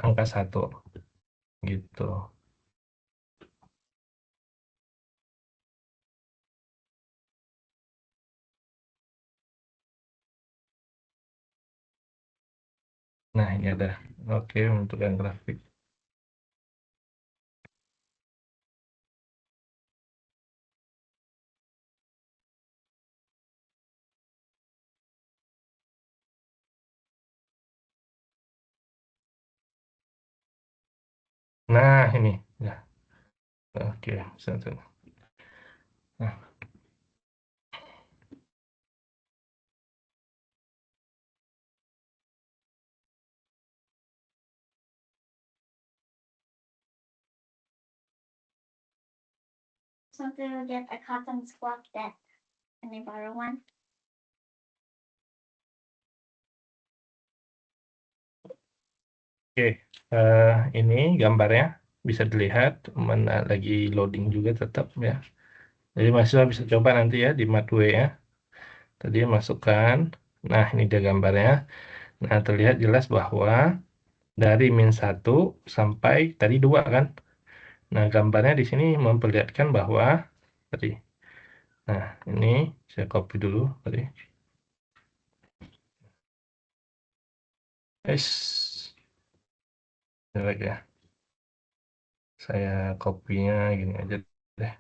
angka 1. Gitu. Nah, ini ada. Oke, untuk yang grafik. Nah, ini. Ya. Oke, satu. Nah, Something to get a cotton swab that. Can I borrow one? oke, ini gambarnya bisa dilihat, mana lagi loading juga tetap ya. Jadi mahasiswa bisa coba nanti ya di Matwe ya. Tadi masukkan. Nah, ini dia gambarnya. Nah, terlihat jelas bahwa dari min 1 sampai tadi 2 kan. Nah, gambarnya di sini memperlihatkan bahwa tadi. Nah, ini saya copy dulu tadi. Jelek ya. Saya kopinya gini aja deh.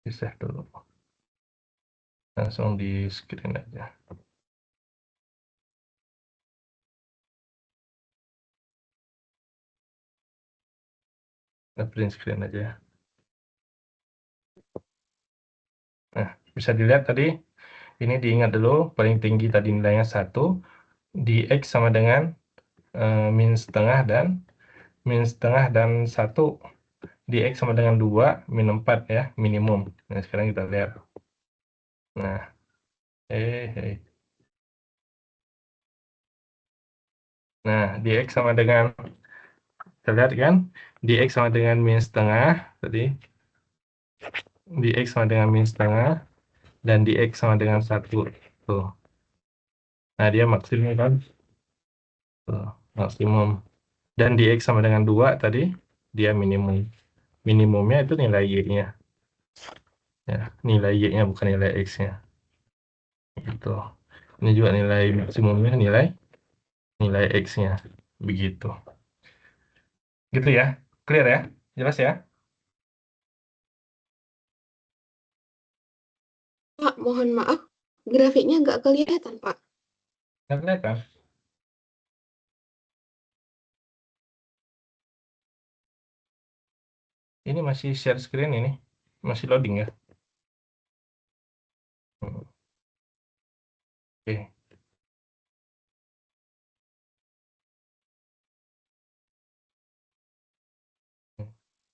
Di save dulu. Langsung di screen aja. Kita print screen aja. Nah, bisa dilihat tadi, ini diingat dulu, paling tinggi tadi nilainya 1, di X sama dengan min setengah dan 1, di X sama dengan 2, min 4 ya, minimum. Nah, sekarang kita lihat. Nah, Nah, di X sama dengan, kita lihat kan, di X sama dengan min setengah, tadi, di X sama dengan min setengah, dan di X sama dengan 1. Tuh. Nah, dia maksimum kan? Tuh, maksimum. Dan di X sama dengan 2 tadi, dia minimum. Minimumnya itu nilai Y-nya. Ya, nilai Y-nya bukan nilai X-nya. Gitu. Ini juga nilai maksimumnya, nilai X-nya. Begitu. Gitu ya. Clear ya? Jelas ya? Pak, mohon maaf, grafiknya nggak kelihatan, Pak. Nggak kelihatan? Ini masih share screen ini. Masih loading ya? Oke.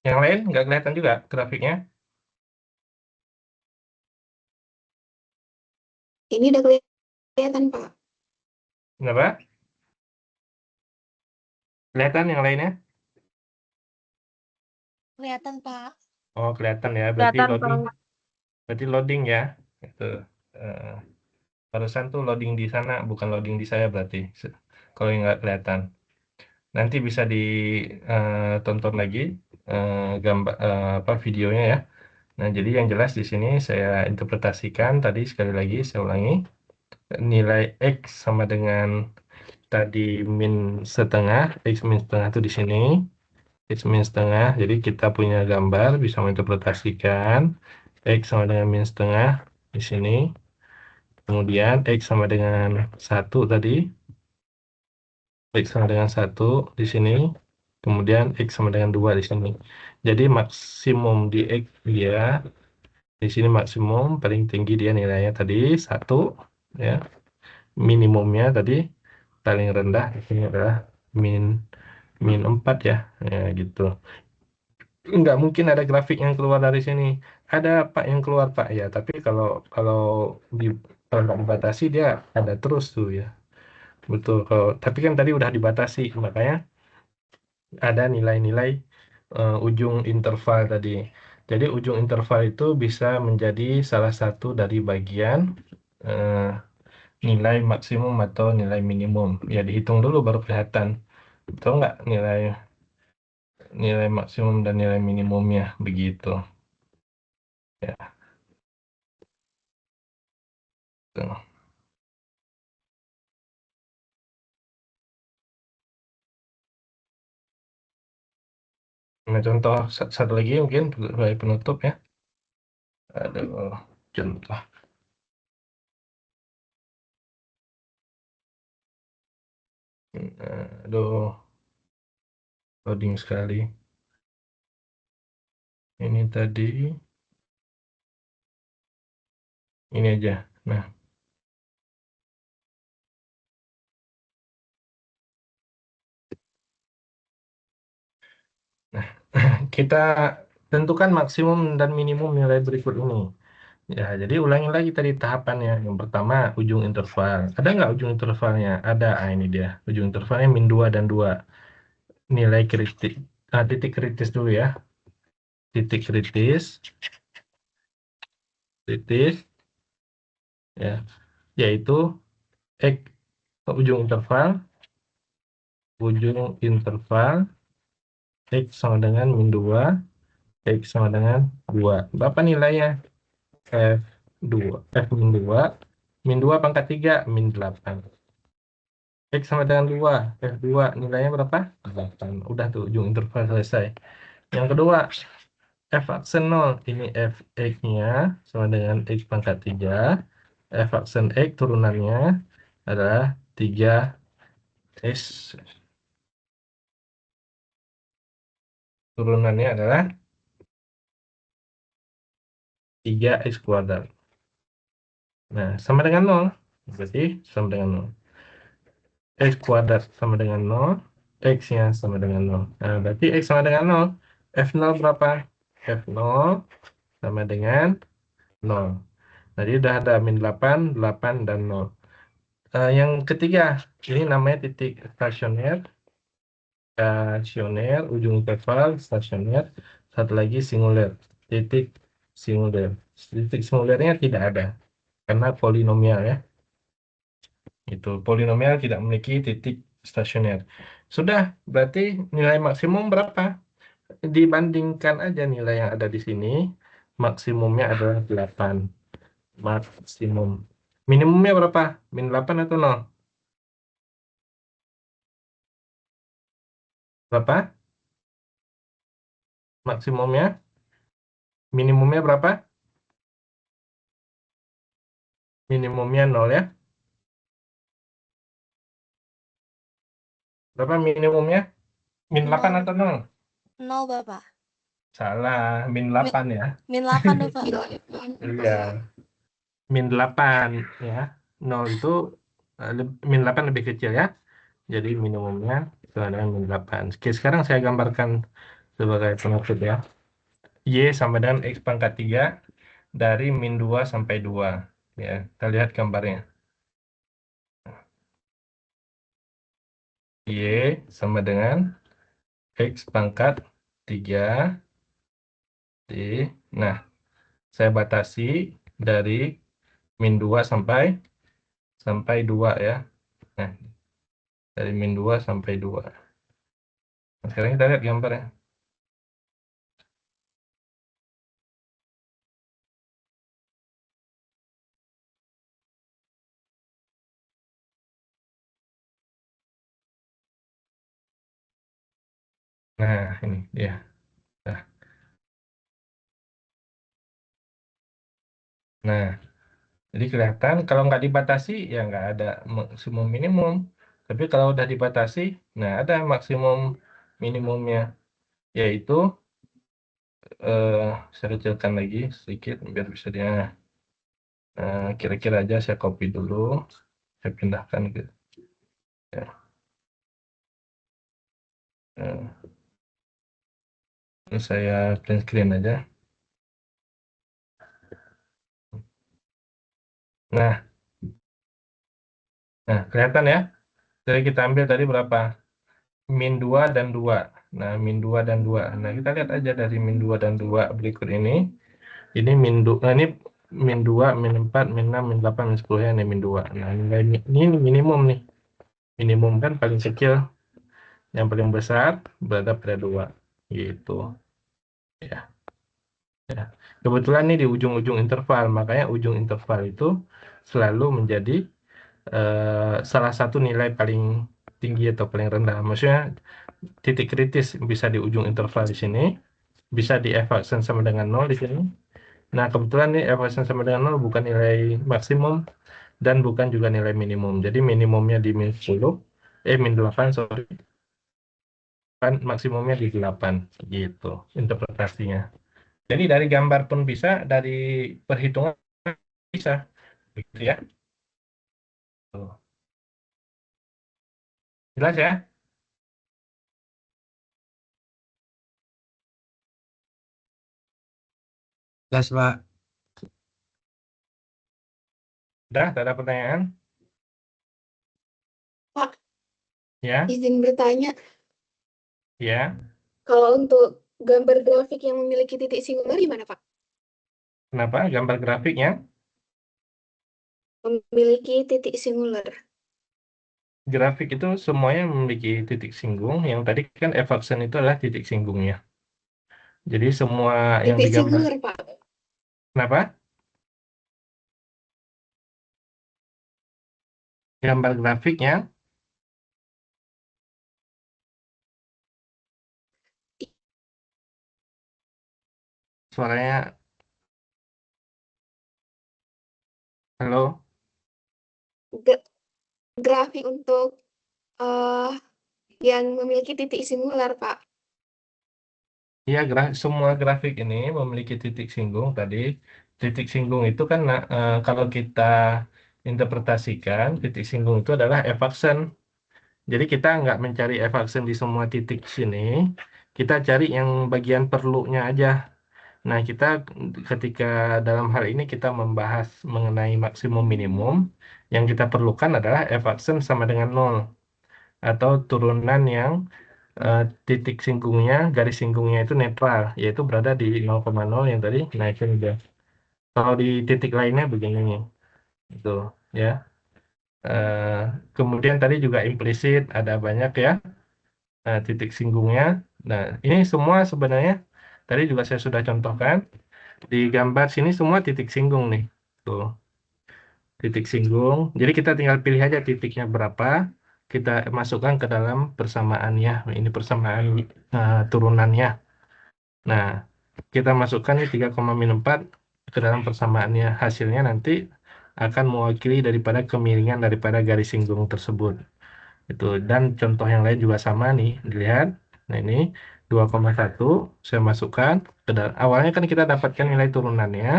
Yang lain nggak kelihatan juga grafiknya? Ini udah kelihatan, Pak. Kenapa? Kelihatan yang lainnya? Kelihatan, Pak. Oh, kelihatan ya. Berarti Kelihatan, loading. Pak. Berarti loading ya. Itu. Barusan tuh loading di sana, bukan loading di saya berarti. Kalau yang nggak kelihatan. Nanti bisa ditonton lagi gambar apa videonya ya. Nah, jadi yang jelas di sini saya interpretasikan tadi sekali lagi saya ulangi, nilai X sama dengan tadi min setengah, X min setengah itu di sini, X min setengah. Jadi kita punya gambar bisa menginterpretasikan X sama dengan min setengah di sini. Kemudian X sama dengan 1 tadi, X sama dengan 1 di sini, kemudian X sama dengan 2 di sini. Jadi maksimum di X dia, di sini maksimum, paling tinggi dia nilainya tadi 1, ya. Minimumnya tadi, paling rendah di sini adalah min 4 ya, ya gitu. Nggak mungkin ada grafik yang keluar dari sini. Ada Pak yang keluar Pak ya, tapi kalau di kalau nggak dibatasi dia ada terus tuh ya. Betul. Tapi kan tadi udah dibatasi, makanya ada nilai-nilai ujung interval tadi. Jadi ujung interval itu bisa menjadi salah satu dari bagian eh, nilai maksimum atau nilai minimum. Ya dihitung dulu baru kelihatan. Betul nggak nilai maksimum dan nilai minimumnya begitu. Ya. Tuh. Nah, contoh satu lagi mungkin sebagai penutup ya. Aduh, contoh. Aduh, loading sekali. Ini tadi, ini aja. Nah, kita tentukan maksimum dan minimum nilai berikut ini. Ya, jadi ulangi lagi tadi tahapannya. Yang pertama, ujung interval. Ada nggak ujung intervalnya? Ada. Ini dia. Ujung intervalnya min 2 dan 2. Nilai kritis. Titik kritis dulu ya. Titik kritis. Kritis. Ya, yaitu X ujung interval. Ujung interval. X sama dengan min 2. X sama dengan 2. Berapa nilainya? F2. F min 2. Min 2 pangkat 3. Min 8. X sama dengan 2. F2 nilainya berapa? 8. Udah tuh ujung interval selesai. Yang kedua, F aksen 0. Ini Fx-nya sama dengan X pangkat 3. F aksen X turunannya adalah 3S. Turunannya adalah 3X kuadrat. Nah, sama dengan 0. Berarti sama dengan 0. X kuadrat sama dengan 0. X-nya sama dengan 0. Nah, berarti X sama dengan 0. F0 berapa? F0 sama dengan 0. Jadi udah ada min 8, 8, dan 0. Yang ketiga, ini namanya titik stasioner. Stasioner, ujung interval, stasioner. Satu lagi singuler. Titik singuler. Titik singulernya tidak ada. Karena polinomial ya. Itu polinomial tidak memiliki titik stasioner. Sudah, berarti nilai maksimum berapa? Dibandingkan aja nilai yang ada di sini, maksimumnya adalah 8. Maksimum. Minimumnya berapa? Min 8 atau 0? Berapa? Maksimumnya? Minimumnya berapa? Minimumnya 0 ya. Berapa minimumnya? Min 8 Nol. atau 0? 0, Bapak. Salah, min 8 ya. Min 8, Bapak. Iya, min 8 ya. 0 itu min 8 lebih kecil ya. Jadi minimumnya sama dengan min 8. Oke, sekarang saya gambarkan sebagai penutup ya. Y sama dengan X pangkat 3 dari min 2 sampai 2. Ya, kita lihat gambarnya. Y sama dengan X pangkat 3 D. Nah, saya batasi dari min 2 sampai 2 ya. Nah, dari min 2 sampai 2. Nah, sekarang kita lihat gambarnya. Nah, ini dia. Nah, nah, jadi kelihatan kalau nggak dibatasi ya nggak ada maksimum minimum. Tapi kalau udah dibatasi, nah ada maksimum minimumnya, yaitu saya kecilkan lagi sedikit biar bisa dia kira-kira aja saya copy dulu, saya pindahkan ke ya. Ini saya print screen aja. Nah, kelihatan ya. Jadi kita ambil tadi berapa? Min 2 dan 2. Nah, min 2 dan 2. Nah, kita lihat aja dari min 2 dan 2 berikut ini. Ini ini min 2, min 4, min 6, min 8, min 10 ya, ini min 2. Nah, ini minimum nih. Minimum kan paling kecil. Yang paling besar berada pada 2. Gitu. Ya. Ya. Kebetulan ini di ujung-ujung interval, makanya ujung interval itu selalu menjadi salah satu nilai paling tinggi atau paling rendah. Maksudnya titik kritis bisa di ujung interval di sini, bisa di f aksen sama dengan 0 di sini. Nah, kebetulan nih f aksen sama dengan 0 bukan nilai maksimum dan bukan juga nilai minimum. Jadi minimumnya di min 10, min 8, sorry. Kan maksimumnya di 8, gitu interpretasinya. Jadi dari gambar pun bisa, dari perhitungan bisa, gitu ya. Tuh. Jelas ya? Jelas, Pak. Udah, tak ada pertanyaan? Pak, Ya, izin bertanya, ya. kalau untuk gambar grafik yang memiliki titik singular gimana, Pak? Kenapa? Gambar grafiknya? Memiliki titik singular. Grafik itu semuanya memiliki titik singgung. Yang tadi kan f aksen itu adalah titik singgungnya. Jadi semua yang Titik digambar. singular, Pak. Kenapa? Gambar grafiknya suaranya halo. Gra- grafik untuk yang memiliki titik singular, Pak. Iya, semua grafik ini memiliki titik singgung tadi. Titik singgung itu kan kalau kita interpretasikan titik singgung itu adalah f aksen. Jadi kita nggak mencari f aksen di semua titik sini. Kita cari yang bagian perlunya aja. Nah, kita ketika dalam hal ini kita membahas mengenai maksimum minimum, yang kita perlukan adalah f aksen sama dengan 0 atau turunan yang titik singgungnya, garis singgungnya itu netral, yaitu berada di 0,0 yang tadi naikin udah. Kalau di titik lainnya begini nih, itu ya. Eh, Kemudian tadi juga implisit ada banyak ya titik singgungnya. Nah, ini semua sebenarnya tadi juga saya sudah contohkan. Di gambar sini semua titik singgung nih. Tuh, titik singgung. Jadi kita tinggal pilih aja titiknya berapa, kita masukkan ke dalam persamaannya. Ini persamaan turunannya. Nah, kita masukkan nih 3,4 ke dalam persamaannya. Hasilnya nanti akan mewakili daripada kemiringan daripada garis singgung tersebut. Itu. Dan contoh yang lain juga sama nih, dilihat. Nah, ini 2,1 saya masukkan ke dalam. Awalnya kan kita dapatkan nilai turunannya.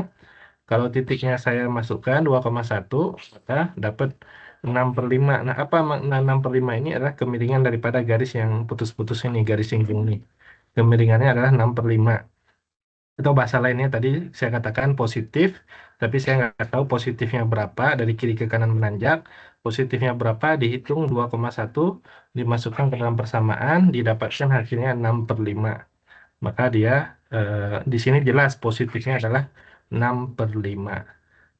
Kalau titiknya saya masukkan 2,1, maka dapat 6/5. Nah, apa makna 6/5 ini adalah kemiringan daripada garis yang putus-putus ini, garis singgung nih. Kemiringannya adalah 6/5. Atau bahasa lainnya tadi saya katakan positif, tapi saya nggak tahu positifnya berapa, dari kiri ke kanan menanjak. Positifnya berapa, dihitung 2,1, dimasukkan ke dalam persamaan, didapatkan hasilnya 6/5. Maka dia di sini jelas positifnya adalah 6/5.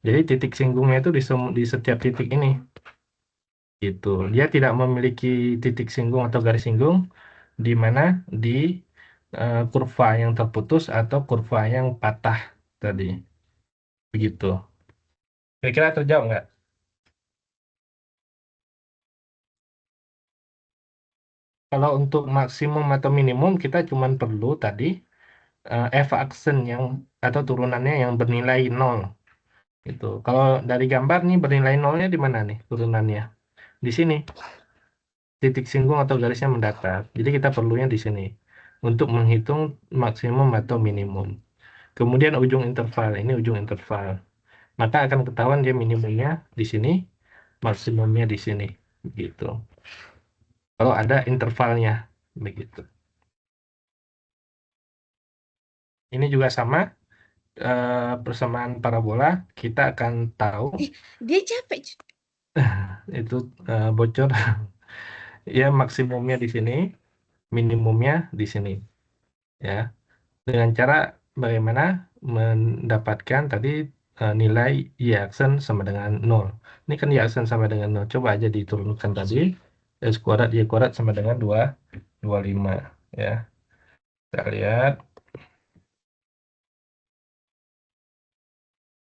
Jadi titik singgungnya itu di setiap titik ini. Gitu. Dia tidak memiliki titik singgung atau garis singgung di mana di kurva yang terputus atau kurva yang patah tadi. Begitu. Kira-kira terjawab nggak? Kalau untuk maksimum atau minimum kita cuma perlu tadi f aksen yang atau turunannya yang bernilai 0. Gitu. Kalau dari gambar nih bernilai 0-nya di mana nih turunannya? Di sini. Titik singgung atau garisnya mendatar. Jadi kita perlunya di sini untuk menghitung maksimum atau minimum. Kemudian ujung interval, ini ujung interval. Maka akan ketahuan dia minimumnya di sini, maksimumnya di sini. Gitu. Kalau ada intervalnya. Begitu. Ini juga sama, persamaan parabola, kita akan tahu Dia capek. itu bocor. ya maksimumnya di sini, minimumnya di sini. Ya, dengan cara bagaimana mendapatkan tadi nilai Y aksen sama dengan 0. Ini kan Y aksen sama dengan 0. Coba aja diturunkan tadi. X kuadrat Y kuadrat sama dengan 25. Ya, kita lihat.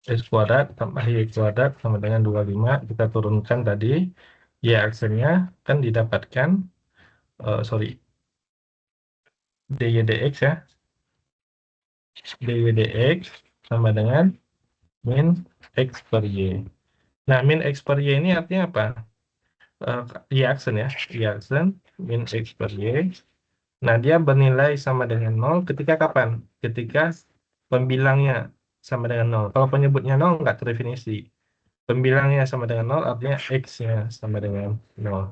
X kuadrat tambah Y kuadrat sama dengan 25. Kita turunkan tadi. Y aksennya kan didapatkan, sorry, dy dx ya. dy dx sama dengan min X per Y. Nah, min X per Y ini artinya apa? Y aksen ya. Y aksen min X per Y. Nah, dia bernilai sama dengan 0 ketika kapan? Ketika pembilangnya sama dengan 0. Kalau penyebutnya 0 nggak terdefinisi. Pembilangnya sama dengan 0 artinya X-nya sama dengan 0.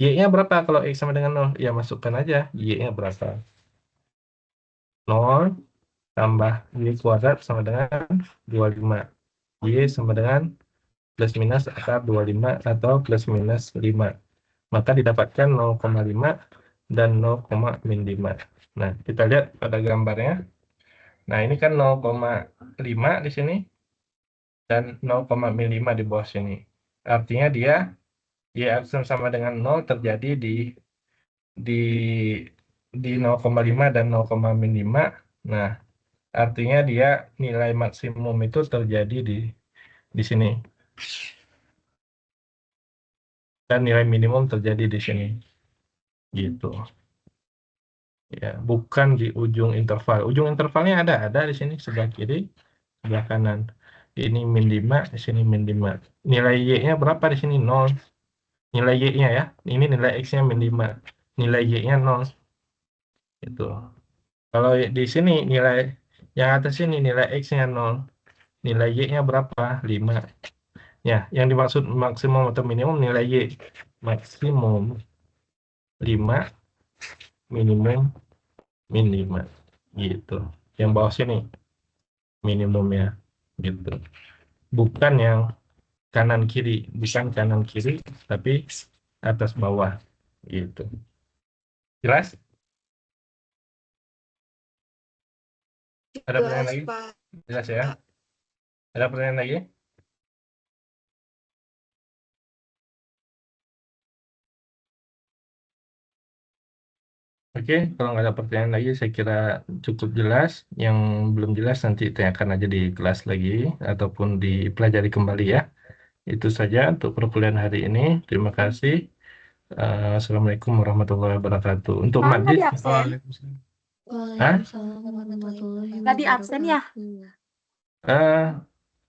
Y-nya berapa kalau X sama dengan 0? Ya, masukkan aja Y-nya berapa. 0 tambah Y kuadrat sama dengan 25. Y sama dengan plus minus akar 25 atau plus minus 5. Maka didapatkan 0,5 dan 0,5. Nah, kita lihat pada gambarnya. Nah, ini kan 0,5 di sini dan 0,5 di bawah sini. Artinya dia Y aksen sama dengan 0 terjadi di 0,5 dan 0,5. Nah, artinya dia nilai maksimum itu terjadi di sini. Dan nilai minimum terjadi di sini. Gitu. Ya, bukan di ujung interval. Ujung intervalnya ada di sini sebelah kiri, sebelah kanan. Ini min 5, di sini min 5. Nilai Y-nya berapa di sini? 0. Nilai Y-nya ya. Ini nilai X-nya min 5. Nilai Y-nya 0. Itu. Kalau di sini nilai yang atas ini nilai X-nya 0. Nilai Y-nya berapa? 5. Ya, yang dimaksud maksimum atau minimum nilai Y. Maksimum 5, minimum min 5. Gitu. Yang bawah sini minimumnya. Gitu. Bukan yang kanan kiri, bukan kanan kiri, tapi atas bawah. Gitu. Jelas? Ada pertanyaan Jelas, lagi? Pak. Jelas ya? Ada pertanyaan lagi? Oke, kalau nggak ada pertanyaan lagi, saya kira cukup jelas. Yang belum jelas nanti tanyakan aja di kelas lagi, ataupun dipelajari kembali ya. Itu saja untuk perkuliahan hari ini. Terima kasih. Assalamualaikum warahmatullahi wabarakatuh. Untuk Kan Majid, tadi absen. Waalaikumsalam warahmatullahi Tadi absen ya? wabarakatuh.